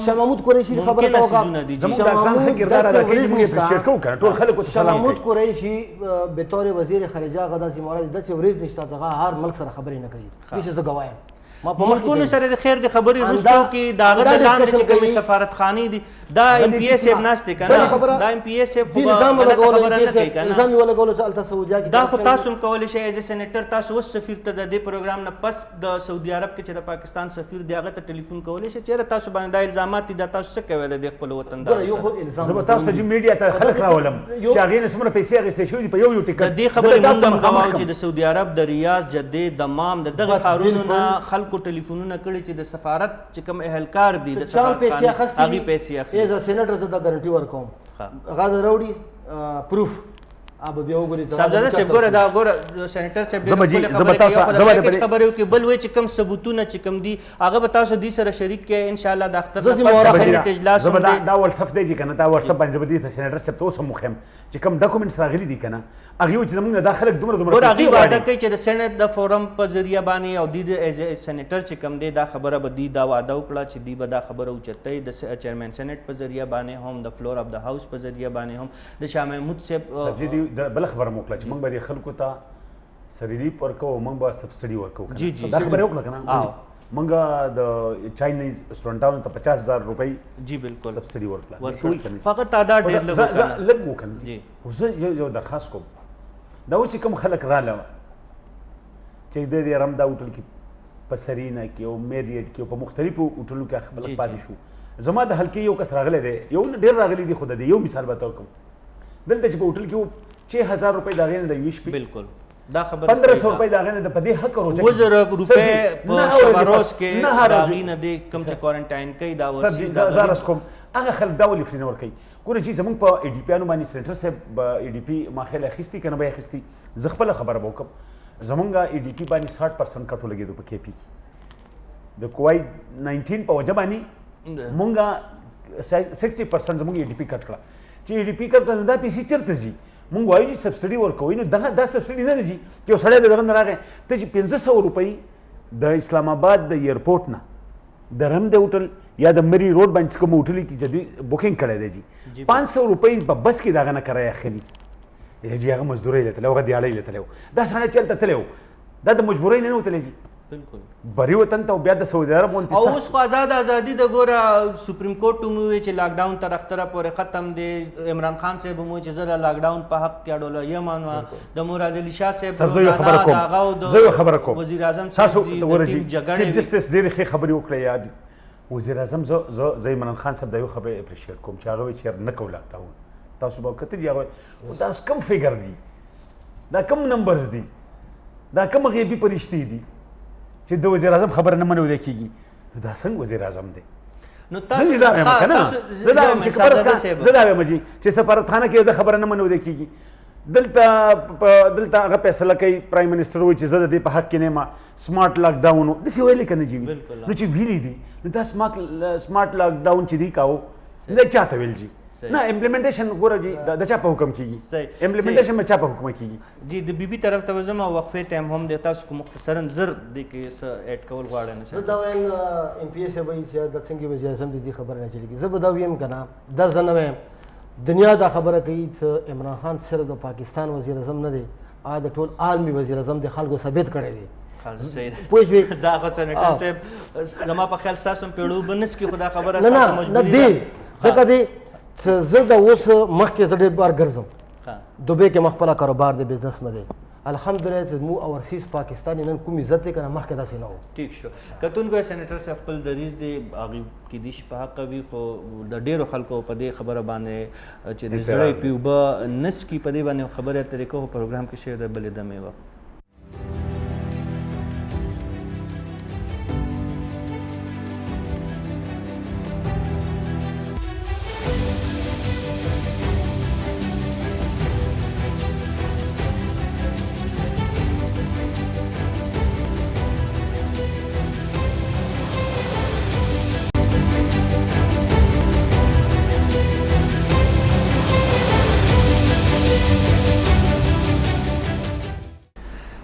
شاه محمود قریشي خبره ته څیزونه دي شاه محمود قریشي بطور وزیر خارجه هغه داسې مورد ده چې ورځ نشته هغه هر ملک سره خبرې نه کوي. داسې زه ګوایم ملکونو سره د خیر د خبرې وروسته کې د هغه د لاندې چې کومې سفارتخانې دي دا MPA صاحب ناست دی که نه دا MPA صاحب خو غلطه خبره نه کوي که نه دا خو تاسو هم کولی شئ ایز سینیټر تاسو اوس سفیر ته د دې پروګرام نه پس د سعودي عرب کې چې د پاکستان سفیر دی هغه ته ټلیفون کولی شئ چېرې تاسو باندې دا الزامات دي دا تاسو څه کوی د دې خپل وطندارو زه به تاسو ته میډیا ته خلک راولم چې هغې نه څومره پیسې اخیستې شوي دي په یو ټکټ د دې خبرې مونږ هم ګواو چې د سعودي عرب د ریاض جدې دمام د دغه ښارونو نه خلکو ټلیفونونه کړي چې د سفارت چې کوم اهلکار دي د سفارتخانې هغې پیسې اخلي. ایز سینیټر زه دا ګارنټي ورکوم هغه د راوړي پروف اب بیا وګورئ صاحبزاده صاحب ګوره دا ګوره سینیټر صاحب ډېرې ښکلې خبرې کوي یو خو د پیکج خبرې وکړي بل وایي چې کوم ثبوتونه چې کوم دي هغه به تاسو دوی سره شریک کړئ انشاءالله د اختر نه پس د سینیټ اجلاس هم دی دا وټساپ دی چې که نه دا وټساپ باندې زه به دې ته سینیټر صاحب ته اوس هم وښیم چې کوم ډاکومنټس راغلي دي که نه هغې وایي چې زموږ نه دا خلک دومره ګوره هغې وعده کوي چې د سینټ د فورم په ذریعه باندې او دوی د سینیټر چې کوم دی دا خبره به دوی دا وعده وکړه چې دوی به دا خبره اوچتوي د چیرمین سینټ په ذریعه باندې هم د فلور اف د هاوس په ذریعه باندې هم د شاه محمود صاحب بله خبره مو وکړه چې موږ به دې خلکو ته سریلیف ورکوو موږ به سبسډي ورکوو جی جی دا خبرې وکړه که نه موږ د چاینیز سټوډنټانو ته 50,000 روپۍ جی بالکل سبسډي ورکړه فقط تعداد ډېر لږ وکړه لږ وکړه جی خو زه یو درخواست کوم دا اوس چې کوم خلک راله چې د دې رم دا هوټل کې په سرینا کې او میریټ کې او په مختلفو هوټلو کې خپل پاتې شو. زما د حلقې یو کس راغلی دی، یو نه ډېر راغلي دي، خو د یو مثال به ته وکړم. دلته چې په هوټل کې 6000 روپۍ د هغې نه د یوې شپې، بالکل دا خبره 1500 روپۍ د هغې نه د په دې حق روژه 2000 روپۍ په شب روز کې د هغې نه دی کوم چې کوارنټاین کوي دا ورسي زارس کوم هغه خلک دا ولې فري نه ورکوي. ګوره چې زمونږ په ای ډي پیانو باندې سینټر صاحب ای ډي پي ما خیال اخیستي که نه به یې اخیستي، زه خپله خبره به وکړم. زمونږ ای ډي پي باندې 60% کټ ولګېدو په کې پي د کووایډ 19 په وجه باندې مونږ 60% زمونږ ای ډي پي کټ کړه. چې ای ډي پي کټ کړه دا پیسې چېرته ځي؟ مونږ وایو چې سبسډي ورکوئ، نو دا سبسډي نه ځي چې یو سړی د دغه نه راغی ته چې 1500 روپۍ د اسلام آباد د ایرپورټ نه د رم د هوټل یا د مری روډ باندې کوم هوټل کې چې بوکینګ کړی دی جی 500 روپۍ په بس کې دغه نه کرایه اخلي. جی هغه مزدورۍ له تللی، هغه دیاړۍ له تللی، دا سړی چلته تللی و، دا د مجبورۍ نه وتلی جي بالکل بری وطن ته بیا د سعودي عرب غونډې. او اوس خو ازادي د ګوره سپریم کورټ هم وویل چې لاک ډاون تر اختره پورې ختم دی. عمران خان صاحب هم وویل چې زه د لاک ډاون په حق کې اډوله یم. د مراد علي شاه صاحب زه یو خبره کوم وزیر اعظم تاسو ټیم جګړې جسټس ډېرې ښې خبرې وکړې. یاد وزیر اعظم زه عمران خان صاحب دا یو خبرې اپریشیټ کوم چې هغه وایي چې نه کوو لاک ډاون. تاسو به کتلي هغه دا کم فیګر دي، دا کم نمبرز دي، دا کم غیبي پرشتې دي چې د وزیر اعظم خبره نه منل کېږي. دا څنګه وزیر اعظم دی؟ نو تاسو زه دا وایم چې سفارتخانه کې دا خبره نه منل کېږي. دلته هغه فیصله کوي پرایم منسټر وایي چې زه د دې په حق کې نه یم سمارټ لاک ډاون و داسې ویلې که نه جي نو چې ویلي دي نو دا سمارټ لاک ډاون چې دی کاو دا چاته ویل جي نه امپلیمنټیشن ګوره جی د چا په حکم کیږي امپلیمنټیشن به چا په حکم کیږي جی د بي بي طرف ته وزم او وقفه ټایم هم د تاسو کو مختصرا زر د کې س اډ کول غواړم زه دا وایم ام پی ایس وایي چې د څنګه وزیر اعظم دې خبره نه چلیږي. زه به دا ویم کنه د زنه دنیا دا خبره کوي چې عمران خان صرف د پاکستان وزیر اعظم نه دی، د ټول عالمي وزیر اعظم د خلکو ثابت کړی دی. دا خو سېنیټر صاحب زما په خیال تاسو پیړو بنس کې خدا خبره تاسو مجبوري نه دی ځکه دی زه دا اوس مخکې زه ډېر بار ګرځم دوبۍ کې مخ خپله کاروبار دی بزنس مې دی الحمدلله چې مو اورسیز پاکستان نن کوم عزت دی کنه مخکې داسې نه و. ټیک شو کتونکو سېنیټر صاحب خپل دریځ دی هغې کیدای شي په حق وي خو د ډېرو خلکو په دې خبره باندې چې د زړه یې پیوبه نسکي په دې باندې خبرې اترې کوو پروګرام کې شوی د بلې دمې وه.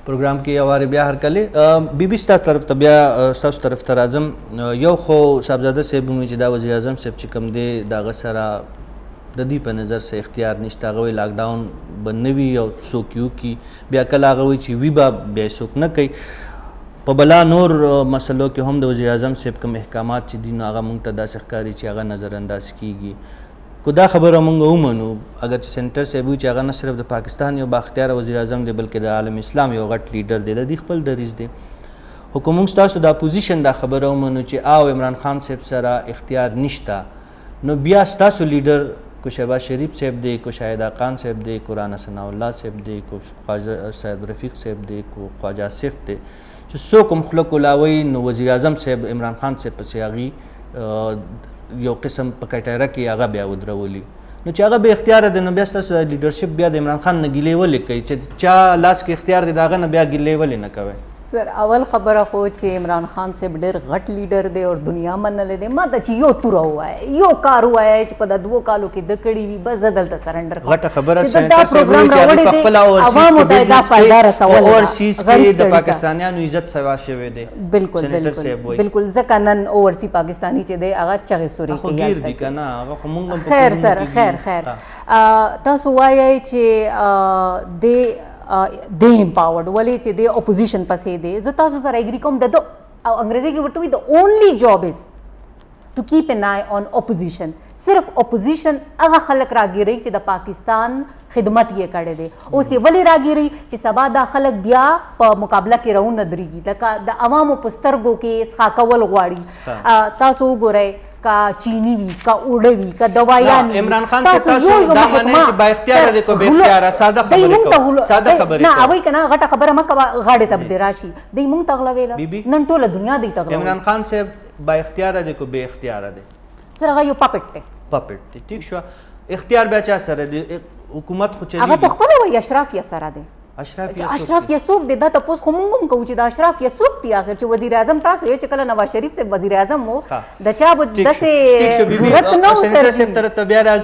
پروګرام کې اواره بیا هر کله بي بي ستاسو طرف ته بیا تاسو طرف ته راځم. یو خو صاحبزاده صاحب وایي چې دا وزیر اعظم صاحب چې کوم دی د هغه سره د دې په نظر سره اختیار نشته. هغه وایي لاک ډاون به نه وي او څوک یې وکړي، بیا کله هغه وایي چې وي به بیا یې څوک نه کوي. په بلا نور مسلو کې هم د وزیر اعظم صاحب کوم احکامات چې دي نو هغه موږ ته داسې ښکاري چې هغه نظر انداز کېږي. کو دا خبره مونږ ومنو اگر چې سېنیټر صاحب وایي چې هغه نه صرف د پاکستان یو بااختیاره وزیر اعظم دی بلکې د عالم اسلام یو غټ لیډر دی، د دې خپل دریځ دی. خو که مونږ ستاسو د اپوزیشن دا خبره ومنو چې عمران خان صاحب سره اختیار نشته نو بیا ستاسو لیډر کو شهباز شریف صاحب دی، کو شاهد خان صاحب دی، کو رانا ثناء الله صاحب دی، کو خواجه سید رفیق صاحب دی، کو خواجه آصف دی چې څوک هم خوله کولاوي نو وزیر اعظم صاحب عمران خان صاحب پسې هغې یو قسم په کټیره کې هغه بیا ودرولي نو چې هغه به اختیار دی نو بیا ستاسو لیډرشپ بیا د عمران خان نه ګیلې ولې کوي چې چا لاس کې اختیار دی د هغه نه بیا ګیلې ولې نه کوئ؟ سر اول خبره خو چې عمران خان صاحب ډېر غټ لیډر دی او دنیا منلی دی. ما ته چې یو توره ووایه یو کار ووایه چې په د 2 کالو کې د کړي وي بس زه دلته سرنډر کوم. غټه خبره سېنیټر صاحب وایي چې هغې په خپله اورسیز کې د پاکستانیانو عزت سوا شوی دی. بالکل بالکل ځکه نن اوورسي پاکستاني چې دی هغه چغې سورې کوي. خو ګیر دي که نه هغه خو مونږ هم خیر سر خیر تاسو وایئ چې د دی امپاورډ ولې چې د اپوزیشن پسې دی. زه تاسو سره اګري کوم د او انګریزي کې ورته وایي د اونلی جاب از to keep an eye on opposition. صرف اپوزیشن هغه خلک راګیري چې د پاکستان خدمت یې کړی دی. اوس یې ولې راګیري چې سبا دا خلک بیا په مقابله کې راونه درېږي، لکه د عوامو په سترګو کې څښا کول غواړي. تاسو وګورئ کا چینی وي، کا اوړه وي، کا دوایان وي. عمران خان چې تاسو دا منئ چې با اختیاره دی که بې اختیاره؟ ساده خبرې کوو، ساده خبرې نه هغوی که نه غټه خبره مه کوه، غاړې ته به دې راشي. دوی موږ ته غله ویله، نن ټوله دنیا دوی ته غله. عمران خان صاحب با اختیاره دی که بې اختیاره دی؟ سر هغه یو پاپټ دی. پاپټ دی، ټیک شوه. اختیار بیا چا سره دی؟ حکومت خو چلیږي. هغه په خپله وایي اشراف یې سره دی. اشراف یې څوک دی؟ دا تپوس خو موږ هم کوو چې دا اشراف یې څوک دی آخر؟ چې وزیر اعظم تاسو یې چې کله نواز شریف صاحب وزیر اعظم و، د چا به داسې ضرورت نه و سره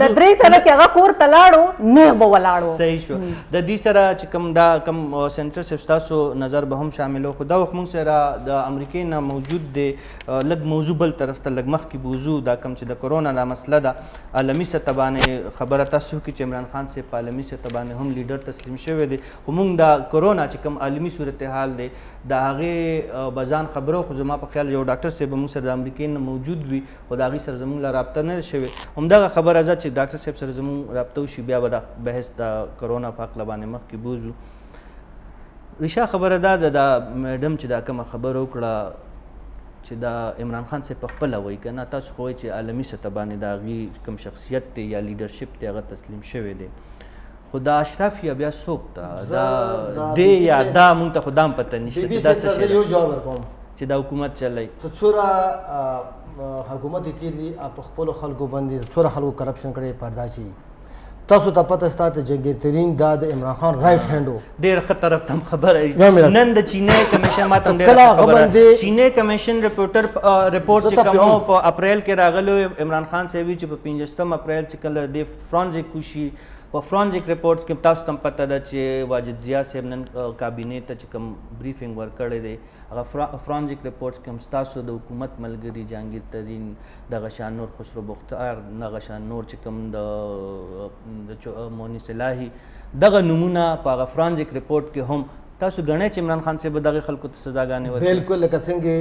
د 3 ساله چې هغه کور ته لاړو نیغ به ولاړو. صحیح شو. د دې سره چې کوم دا کم سینټر صاحب ستاسو نظر به هم شامل و، خو دا وخت موږ سره د امریکې نه موجود دی لږ موضوع بل طرف ته لږ مخکې بوځو. دا کم چې د کرونا دا مسله ده عالمي سطح باندې خبره تاسو کې چې عمران خان صاحب په عالمي سطح باندې هم لیډر تسلیم شوی دی، خو موږ دا کرونا چې کوم عالمي صورتحال دی د هغې به ځان خبرو. خو زما په خیال یو ډاکټر صاحب به موږ سره د امریکې نه موجود وي، خو د هغې سره زموږ له رابطه نه شوې. همدغه خبره ده چې ډاکټر صاحب سره زموږ رابطه وشي، بیا به دا بحث د کرونا په هکله باندې مخکې بوځو. ریشه خبره دا ده د میډم چې دا کومه خبره وکړه چې دا عمران خان صاحب په خپله وایي که نه، تاسو خو وایي چې عالمي سطح باندې د هغې کوم شخصیت دی یا لیډرشپ دی هغه تسلیم شوی دی، خو دا اشراف یا بیا څوک ته دا دی یا دا موږ ته خو دا هم پته نشته چې دا څه شی یو جواب ورکوم چې دا حکومت چلی. څومره حکومت یې تېر دي په خپلو خلکو باندې څومره خلکو کرپشن کړی پردا چی تاسو ته پته ستا ته جهانگیر ترین دا د عمران خان رائټ هینډ و. ډېر ښه طرف ته هم خبره نن د چینی کمیشن ما ته هم ډېره خبره چینی کمیشن رپورټ چې کوم په اپریل کې راغلی عمران خان صاحب چې په 15 اپریل چې کله د فرانزیک وشي په فرانزیک رپورټ کې تاسو ته هم پته ده چې واجد ضیا صاحب نن کابینې ته چې کوم بریفینګ ورکړی دی هغه فرانزیک رپورټس کې هم ستاسو د حکومت ملګري جهانگیر ترین دغه شان نور خسرو بختیار دغه شان نور چې کوم د مونس الهي دغه نمونه په هغه فرانزیک رپورټ کې هم تاسو ګڼئ چې عمران خان صاحب دغه خلکو ته سزاګانې ورکړي؟ بالکل لکه څنګه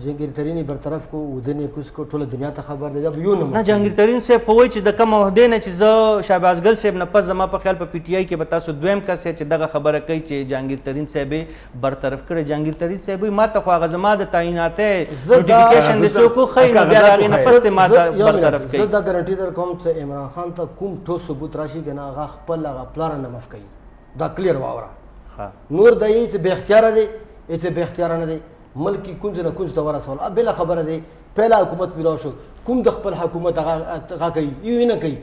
جهانگیر ترین یې برطرف کو ودنې کوس کو ټوله دنیا ته خبر دی. یو نه جهانگیر ترین صاحب خو وایي چې د کوم عهدې نه چې زه شهباز ګل صاحب نه پس زما په خیال په پی ټي آی کې به تاسو دویم کس چې دغه خبره کوي چې جهانگیر ترین صاحب یې برطرف کړی. جهانگیر ترین صاحب وایي ما ته خو هغه زما د تعیناتۍ نوټیفیکیشن د څوک وښیي نو بیا د هغې نه پس دې ما ته برطرف کوي. زه دا ګارنټي در کوم چې عمران خان ته کوم ټوس ثبوت راشي که نه هغه خپل هغه پلار نه معاف کوي. دا کلیر واوره. نور د یې چې بې اختیاره دی چې بې اختیاره نه دی ملکی کونج نه کونج ته ورسول. بله خبره دی پهله حکومت میلاو شو کوم د خپل حکومت هغه کوي یو نه کوي.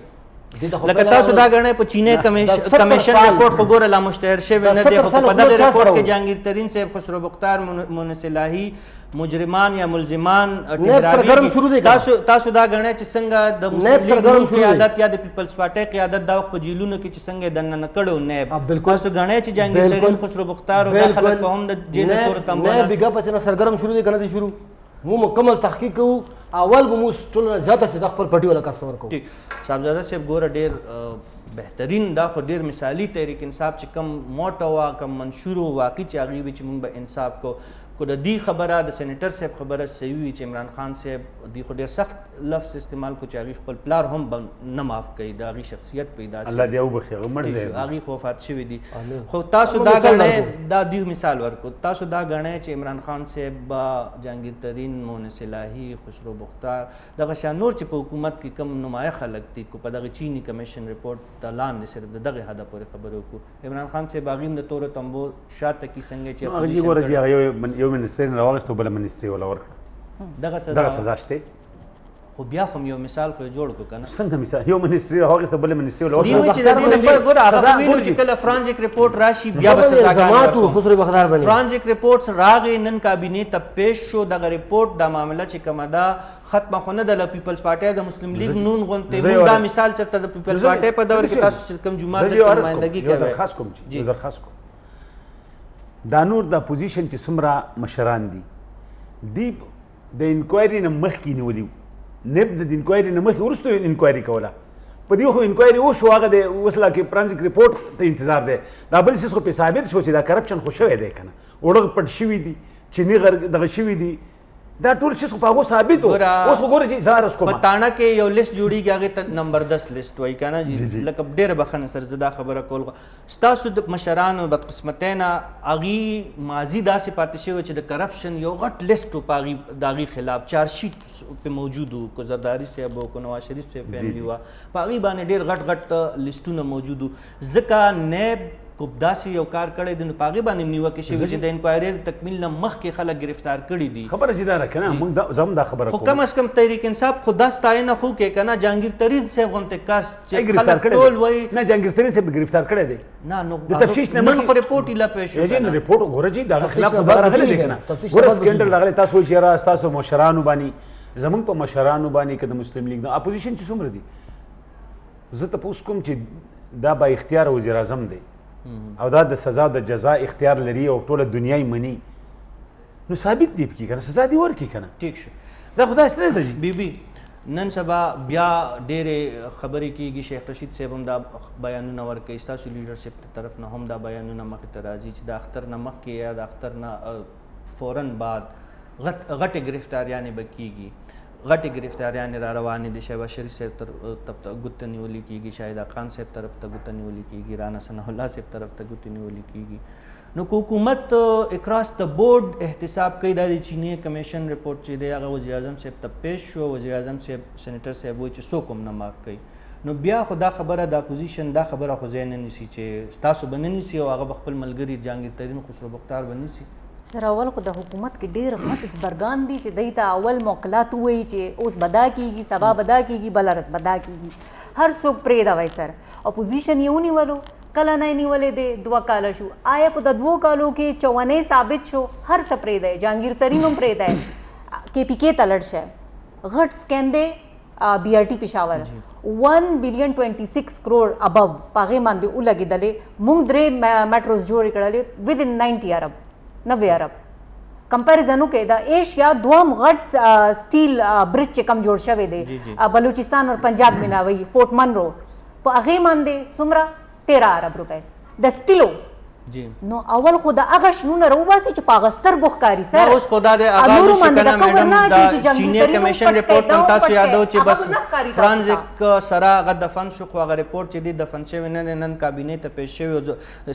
لکه تاسو دا ګڼئ په چینی کمیشن رپورټ خو ګوره لا مشتهر شوی نه دی، خو په دغه رپورټ کې جهانگیر ترین صاحب خسرو بختیار مونس الهي مجرمان یا ملزمان ټهراوي تاسو دا ګڼئ چې څنګه د مسلم لیگ قیادت یا د پیپلز پارټۍ قیادت دا وخت په جیلونو کې چې څنګه یې دننه کړی نیب تاسو ګڼئ چې جهانگیر ترین خسرو بختیار او دا خلک په هم د جیل تور تمبونه بیګا په چې سرګرم شروع دی که نه دی شروع مو مکمل تحقیق کوو. اول به مو ټول زیاته چې خپل پټي والا کس ورکوو. صاحبزاده صاحب ګوره ډېر بهترین دا خو ډېر مثالي تحریک انصاف چې کوم موټو وه کوم منشور و واقعي چې هغې وي چې موږ به انصاف کو خو د دې خبره د سینیټر صاحب خبره صحیح وي چې عمران خان صاحب دوی خو ډېر سخت لفظ استعمال کو چې هغې خپل پلار هم نه معاف کوي د هغې شخصیت په داسې الله دې وبخي هغه مړ دی هغې خو وفات شوي دي. خو تاسو دا ګڼئ دا دوی مثال ورکو تاسو دا ګڼئ چې عمران خان صاحب به جهانگیر ترین مونس الهي خسرو بختیار دغه شان نور چې په حکومت کې کم نمایه خلک دي کو په دغه چینی کمیشن رپورټ ته لاندې صرف د دغه حده پورې خبرې وکړو. عمران خان صاحب هغې هم د تورو تمبو شاته کې څنګه چې اپوزیشن کړی یو منسټر نه راوغېستو بله منسټري وله ورکړه دغه سزا شته. خو بیا خو یو مثال خو یې جوړ کړو که نه څنګه مثال یو منسټري راوغېسته بله منسټري وله دوی وایي چې د دې نه ګوره هغه ویلو چې کله فرانزیک رپورټ راشي بیا به سزاګانې فرانزیک رپورټ راغې نن کابینې ته پیش شو دغه رپورټ دا معامله چې کومه ده ختمه خو نه ده له پیپلز پارټۍ د مسلم لیگ نون غونډې موږ دا مثال چېرته د پیپلز پارټۍ په دور کې تاسو چې کوم جومات د نمایندګي کوئ درخواست کوم چې درخواست کوم دا نور د اپوزیشن چې څومره مشران دي دی د انکوایري نه مخکې نیولي نیب د انکوایري نه مخکې وروسته انکوایري کوله په دې خو انکوایري وشو هغه د اوس لا کې فرانزیک رپورټ ته انتظار دی. دا بل څیز خو پرې ثابت شو چې دا کرپشن خو شوی دی که نه اوړه پټ شوي دي چیني دغه شوي دي دا ټول شي خو هغه ثابت وو. اوس وګورئ چې زار اس کوم پټانه کې یو لیست جوړیږي هغه ته نمبر 10 لیست وای کنه جی لکه ډېر بخنه سر زدا خبره کول ستاسو د مشرانو بدقسمتینا اغي ماضی داسې پاتې شوی چې د کرپشن یو غټ لیست په اغي داغي خلاف چارج شیټ په موجود وو کو زرداری صاحب او کو نواز شریف صاحب فیملی وا په اغي باندې ډېر غټ لیستونه موجود وو ځکه نیب کوم داسې یو کار کړی دی نو په هغې باندې نیوکې شوي چې د انکوایري د تکمیل نه مخکې خلک گرفتار کړي دي. خبره چې دا ده که نه موږ زه هم دا خبره خو کم از کم تحریک انصاف خو دا ستاینه خو کې که نه جهانګیر ترین صاحب غوندې کس چې خلک ټول وایي نه جهانګیر ترین صاحب ګرفتار کړی دی نه د تفتیش نه نن خو رپورټ یې لا پیش شو نه رپورټ وګوره چې د هغه خلاف خبره راغلې ده که نه ګوره سکینډل راغلی تاسو وایئ چې یاره ستاسو مشرانو باندې زموږ په مشرانو باندې که د مسلم لیګ نه اپوزیشن چې څومره دي زه تپوس کوم چې دا با اختیار وزیر اعظم دی او دا د سزا د جزا اختیار لري او ټوله دنیا یې مني نو ثابت دی پکې که نه سزا دې ورکړي که نه ټیک شو دا خو داسې نه ده جي بیبي نن سبا بیا ډېرې خبرې کېږي شیخ رشید صاحب هم دا بیانونه ورکوي ستاسو لیډرشپ د طرف نه هم دا بیانونه مخې ته راځي چې د اختر نه مخکې یا د اختر نه فوراً بعد غټې ګرفتاریانې به کېږي غټې ګرفتاریانې را روانې دي شهباز شریف صاحب طرف ته ګوته نیولې کېږي شاهد خان صاحب طرف ته ګوته نیولې کېږي رانا ثناء الله صاحب طرف ته ګوتې نیولې کېږي نو حکومت اکراس د بورډ احتساب کوي دا د چینی کمیشن رپورټ چې دی هغه وزیر اعظم صاحب ته پیش شو وزیر اعظم صاحب سینیټر صاحب وایي چې څوک هم نه معاف کوي نو بیا خو دا خبره د اپوزیشن دا خبره خو ځای نه نیسي چې ستاسو به نه نیسي او هغه به خپل ملګري جهانګیر ترین خسرو بختار به نیسي سر اول خو د حکومت کې ډېر غټ زبرګان دي چې دوی ته اول موکلات ووایي چې اوس بدا کېږي سبا بدا کېږي بله ورځ بدا کېږي هر څوک پرېږدوئ سر اپوزیشن یې ونیولو کله نه یې نیولې دی 2 کاله شو آیا په د 2 کالو کې 94 ثابت شو هر څه پرېږدی جهانګیر ترین هم پرېږدی کې پي کې ته لړ شی غټ سکیم دی بی آر ټي پېښور 1 بلین 26 کروڑ ابو په هغې باندې ولګېدلې موږ 3 میټروز جوړې کړلې ودن 90 ارب 90 ارب کمپیریزن وکړئ د ایشیا دویم غټ سټیل برج چې کم جوړ شوی دی بلوچستان اور پنجاب میناوي فورټ منرو په هغې باندې څومره 13 ارب روپۍ د سټیلو نو اول خو د هغه شنونه راوباسي چې په هغه سترګو ښکاري سر اوس خو دا د هغه شو کنه میډم دا چینی کمیشن رپورټ هم تاسو یادو چې بس فرانزیک سره هغه دفن شو خو هغه رپورټ چې دی دفن شوی نن کابینې ته پیش شوی او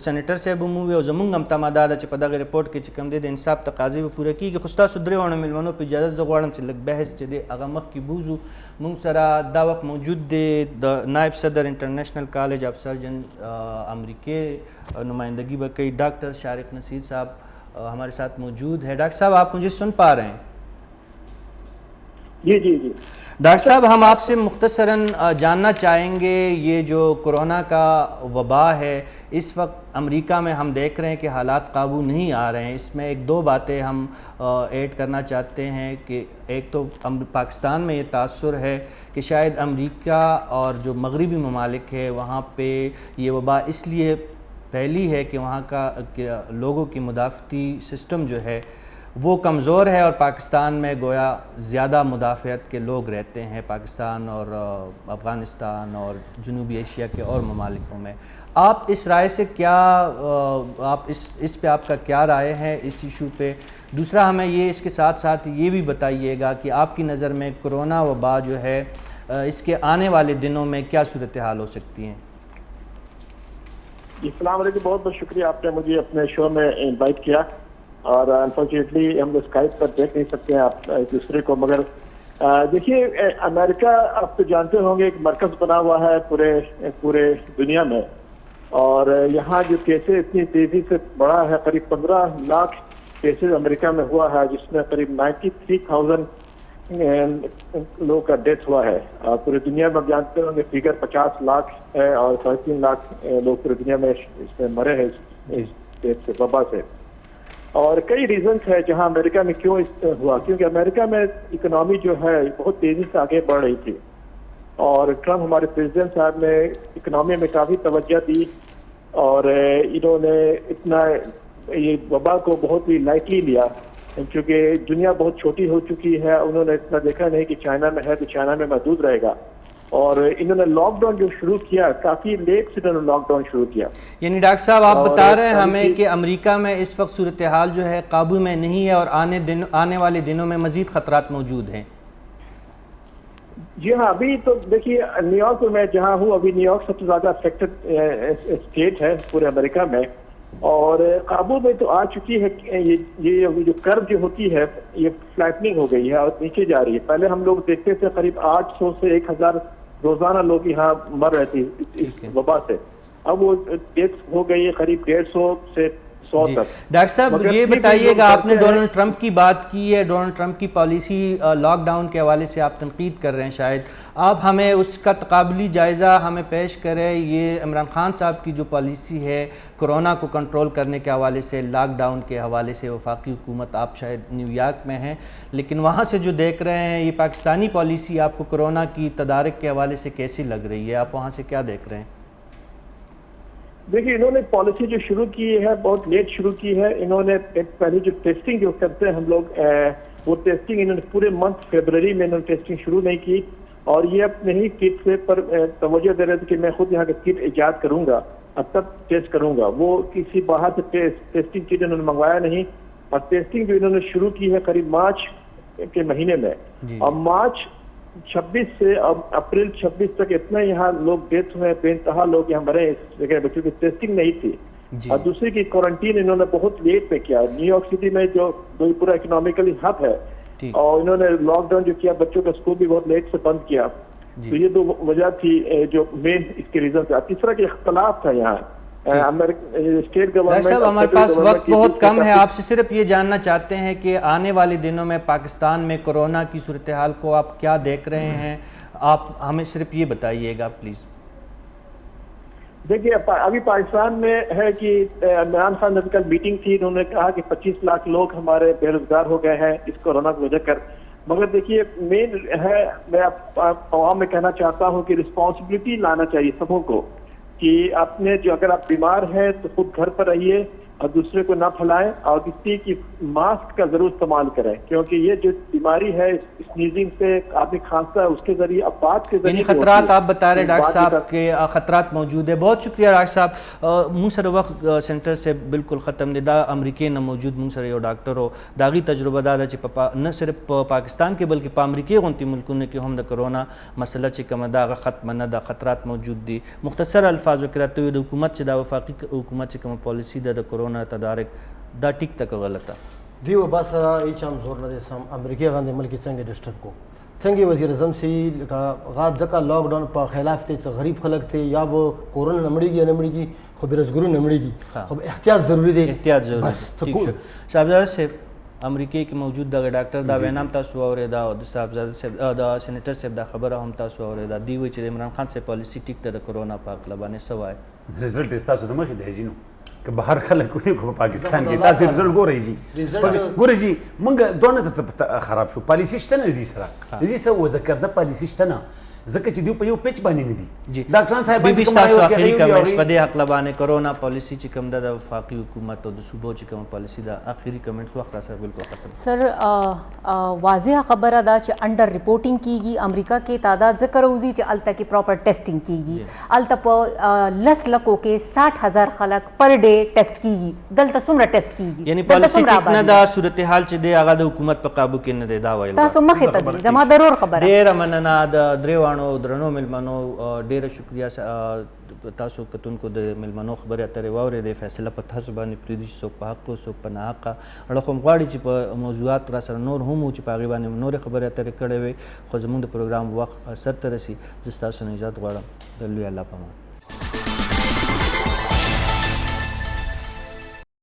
سینیټر صاحب هم وویل او زموږ هم تمه دا ده چې په دغه رپورټ کې چې کوم دی د انصاف تقاضې به پوره کېږي خو ستاسو درې واړو میلمنو په اجازه زه غواړم چې لږ بحث چې دی هغه مخکې بوځو موږ سره دا وخت موجود دی د نائب صدر انٹرنیشنل کالج آف سرجن امریکہ نمائندگی به کوي ڈاکٹر شارق نصیر صاحب ہمارے ساتھ موجود ہے ڈاکٹر صاحب آپ مجھے سن پا رہے ہیں جی جی جی ڈاکٹر صاحب ہم آپ سے مختصراً جاننا چاہیں گے یہ جو کورونا کا وبا ہے اس وقت امریکہ میں ہم دیکھ رہے ہیں کہ حالات قابو نہیں آ رہے ہیں اس میں 1-2 باتیں ہم ایڈ کرنا چاہتے ہیں کہ ایک تو پاکستان میں یہ تاثر ہے کہ شاید امریکہ اور جو مغربی ممالک ہے وہاں پہ یہ وبا اس لیے پھیلی ہے کہ وہاں کا لوگوں کی مدافعتی سسٹم جو ہے وہ کمزور ہے اور پاکستان میں گویا زیادہ مدافعت کے لوگ رہتے ہیں پاکستان اور افغانستان اور جنوبی ایشیا کے اور ممالکوں میں آپ اس رائے سے کیا آپ اس پہ آپ کا کیا رائے ہے اس ایشو پہ دوسرا ہمیں یہ اس کے ساتھ ساتھ یہ بھی بتائیے گا کہ آپ کی نظر میں کرونا وبا جو ہے اس کے آنے والے دنوں میں کیا صورتحال ہو سکتی ہیں السلام علیکم بہت بہت شکریہ آپ نے مجھے اپنے شو میں انوائٹ کیا اور انفارچونیٹلی ہم اسکائپ پر دیکھ نہیں سکتے ہیں آپ ایک دوسرے کو مگر دیکھیے امریکہ آپ تو جانتے ہوں گے ایک مرکز بنا ہوا ہے پورے دنیا میں اور یہاں جو کیسز اتنی تیزی سے بڑھا ہے قریب 15 لاکھ کیسز امریکہ میں ہوا ہے جس میں قریب 93,000 لوگوں کا ڈیتھ ہوا ہے اور پوری دنیا میں آپ جانتے ہوں گے فگر 50 لاکھ ہے اور 3.5 لاکھ لوگ پوری دنیا میں اس میں مرے ہیں اس ڈیتھ سے وبا سے اور کئی ریزنس ہے جہاں امریکہ میں کیوں ہوا کیونکہ امریکہ میں اکنامی جو ہے بہت تیزی سے آگے بڑھ رہی تھی اور ٹرمپ ہمارے پریزیڈنٹ صاحب نے اکنامی میں کافی توجہ دی اور انہوں نے اتنا یہ وبا کو بہت ہی لائٹلی لیا کیونکہ دنیا بہت چھوٹی ہو چکی ہے انہوں نے اتنا دیکھا نہیں کہ چائنا میں ہے تو چائنا میں محدود رہے گا اور انہوں نے لاک ڈاؤن جو شروع کیا کافی لیٹ سے انہوں نے لاک ڈاؤن شروع کیا. یعنی ڈاکٹر صاحب آپ بتا رہے ہیں ہمیں کہ امریکہ میں اس وقت صورتحال جو ہے قابو میں نہیں ہے اور آنے والے دنوں میں مزید خطرات موجود ہیں. جی ہاں, ابھی تو دیکھیے نیو یارک میں جہاں ہوں, ابھی نیو یارک سب سے زیادہ افیکٹڈ اسٹیٹ ہے پورے امریکہ میں, اور قابو میں تو آ چکی ہے. یہ جو کرو جو ہوتی ہے یہ فلیٹننگ ہو گئی ہے اور نیچے جا رہی ہے. پہلے ہم لوگ دیکھتے تھے قریب 800 سے 1000 روزانہ لوگ یہاں مر رہے تھے اس وبا سے, اب وہ ڈیتھ ہو گئی ہے قریب 150 سے 100 تک. ڈاکٹر صاحب یہ بتائیے گا, آپ نے ڈونلڈ ٹرمپ کی بات کی ہے, ڈونلڈ ٹرمپ کی پالیسی لاک ڈاؤن کے حوالے سے آپ تنقید کر رہے ہیں, شاید آپ ہمیں اس کا تقابلی جائزہ ہمیں پیش کریں. یہ عمران خان صاحب کی جو پالیسی ہے کرونا کو کنٹرول کرنے کے حوالے سے, لاک ڈاؤن کے حوالے سے, وفاقی حکومت آپ شاید نیو یارک میں ہیں, لیکن وہاں سے جو دیکھ رہے ہیں یہ پاکستانی پالیسی آپ کو کرونا کی تدارک کے حوالے سے کیسی لگ رہی ہے, آپ وہاں سے کیا دیکھ رہے ہیں؟ دیکھیے انہوں نے پالیسی جو شروع کی ہے بہت لیٹ شروع کی ہے. انہوں نے پہلے جو ٹیسٹنگ جو کرتے ہیں ہم لوگ, وہ ٹیسٹنگ انہوں نے پورے منتھ فیبرری میں انہوں نے ٹیسٹنگ شروع نہیں کی, اور یہ اپنے ہی کٹ سے پر توجہ دے رہے تھے کہ میں خود یہاں کا کٹ ایجاد کروں گا اور تب ٹیسٹ کروں گا. وہ کسی باہر سے ٹیسٹنگ کٹ انہوں نے منگوایا نہیں, اور ٹیسٹنگ جو انہوں نے شروع کی ہے قریب مارچ کے مہینے میں, اور مارچ 26 سے اپریل 26 تک اتنا یہاں لوگ ڈیتھ ہوئے, بے انتہا لوگ یہاں مرے اس جگہ بچوں کی ٹیسٹنگ نہیں تھی. اور دوسری کی کوارنٹین انہوں نے بہت لیٹ پہ کیا. نیو یارک سٹی میں جو پورا اکنامیکلی ہب ہے, اور انہوں نے لاک ڈاؤن جو کیا بچوں کا اسکول بھی بہت لیٹ سے بند کیا. تو یہ دو وجہ تھی جو مین اس کے ریزن تھا. تیسرا کہ اختلاف تھا یہاں اسٹیٹ گورنمنٹ. صاحب ہمارے پاس وقت بہت کم ہے, آپ سے صرف یہ جاننا چاہتے ہیں کہ آنے والے دنوں میں پاکستان میں کرونا کی صورتحال کو آپ کیا دیکھ رہے ہیں, آپ ہمیں صرف یہ بتائیے گا پلیز. دیکھیے ابھی پاکستان میں ہے کہ عمران خان نے کل میٹنگ تھی, انہوں نے کہا کہ 25 لاکھ لوگ ہمارے بے روزگار ہو گئے ہیں اس کورونا کی وجہ کر. مگر دیکھیے مین ہے, میں عوام میں کہنا چاہتا ہوں کہ رسپانسبلٹی لانا چاہیے سبوں کو, کہ اپنے جو اگر آپ بیمار ہیں تو خود گھر پر رہیے اور دوسرے کو نہ پھیلائیں, اور کسی کی ماسک کا ضرور استعمال کریں, کیونکہ یہ جو بیماری ہے اسنیزنگ سے آدمی کھانستا ہے اس کے ذریعے اب بات کے ذریعے خطرات آپ بتا رہے ڈاکٹر صاحب کے خطرات موجود ہے. بہت شکریہ ڈاکٹر صاحب. مونگ سر وقت سینٹر سے بالکل ختم ندا امریکی نہ موجود مونگ سر ڈاکٹر ہو داغی تجربہ دادا نہ صرف پاکستان کے بلکہ امریکی غنتی ملکوں نے کہ ہم دا کرونا مسئلہ کم دا ختم نہ دا خطرات موجود دی. مختصر الفاظ و کرتے ہوئے حکومت دا وفاقی حکومت کم پالیسی دا کرونا تدارک دا ٹک تک غلطا دیو بس ایچ ہم زور نہ دے سم امریکہ غاندے ملکی څنګه ڈسٹرکٹ کو څنګه وزیر اعظم سی غاد ځکه لاک ډاون په خلاف ته غریب خلک ته یا وہ کورونا نمړيږي نمړيږي خو بیروزګارو نمړيږي خو احتیاط ضروری دی, احتیاط ضروری دی. صاحبزادہ سے امریکی کے موجود دا ڈاکٹر دا وینام تاسو اوریدا او د صاحبزادہ سے دا سینیٹر صاحب دا خبر هم تاسو اوریدا دی وی چې عمران خان سے پالیسی ټیک ته د کرونا پاک لبانه سوای رزلټ تاسو د مخې دی جنو کہ باہر خلق کو پاکستان کی تاسو رزلټ ګورئ جی ګورئ جی مونږ دونه خراب شو پالیسی شته نه دي سره دي سره وذکر د پالیسی شته نه ځکه چې دیو په یو پیچ باندې نه دي. ډاکټران صاحب بي تاسو اخري کمنټس په دې حق لبانه کرونا پالیسی چې کوم د وفاقي حکومت او د صوبو چې کوم پالیسی دا اخري کمنټس وخت سره بالکل ختم. سر واضح خبره ده چې انډر ریپورټینګ کیږي امریکا کې تعداد ذکر اوزي چې الته کې پراپر ټیسټینګ کیږي, الته په 10 لکو کې 60,000 خلک پر ډے ټیسټ کیږي, دلته څومره ټیسټ کیږي یعنی پالیسی ټیک نه دا صورتحال چې دی هغه د حکومت په قابو کې نه دی دا وایي. تاسو مخې ته دي زما ضرور خبره ډیره مننه د دریوانو درنو ملمنو, ډیره شکریہ تاسو کتونکو د ملمنو خبرې اترې واورې د فیصله په تاسو باندې پرېږدي چې څوک په حق او څوک په ناحقه اړه خو غواړي چې په موضوعات را سره نور هم چې په هغې باندې نورې خبرې اترې کړې وي, خو زموږ د پروګرام وخت سر ته رسي. زه ستاسو نه اجازت غواړم. د لوی الله په امان.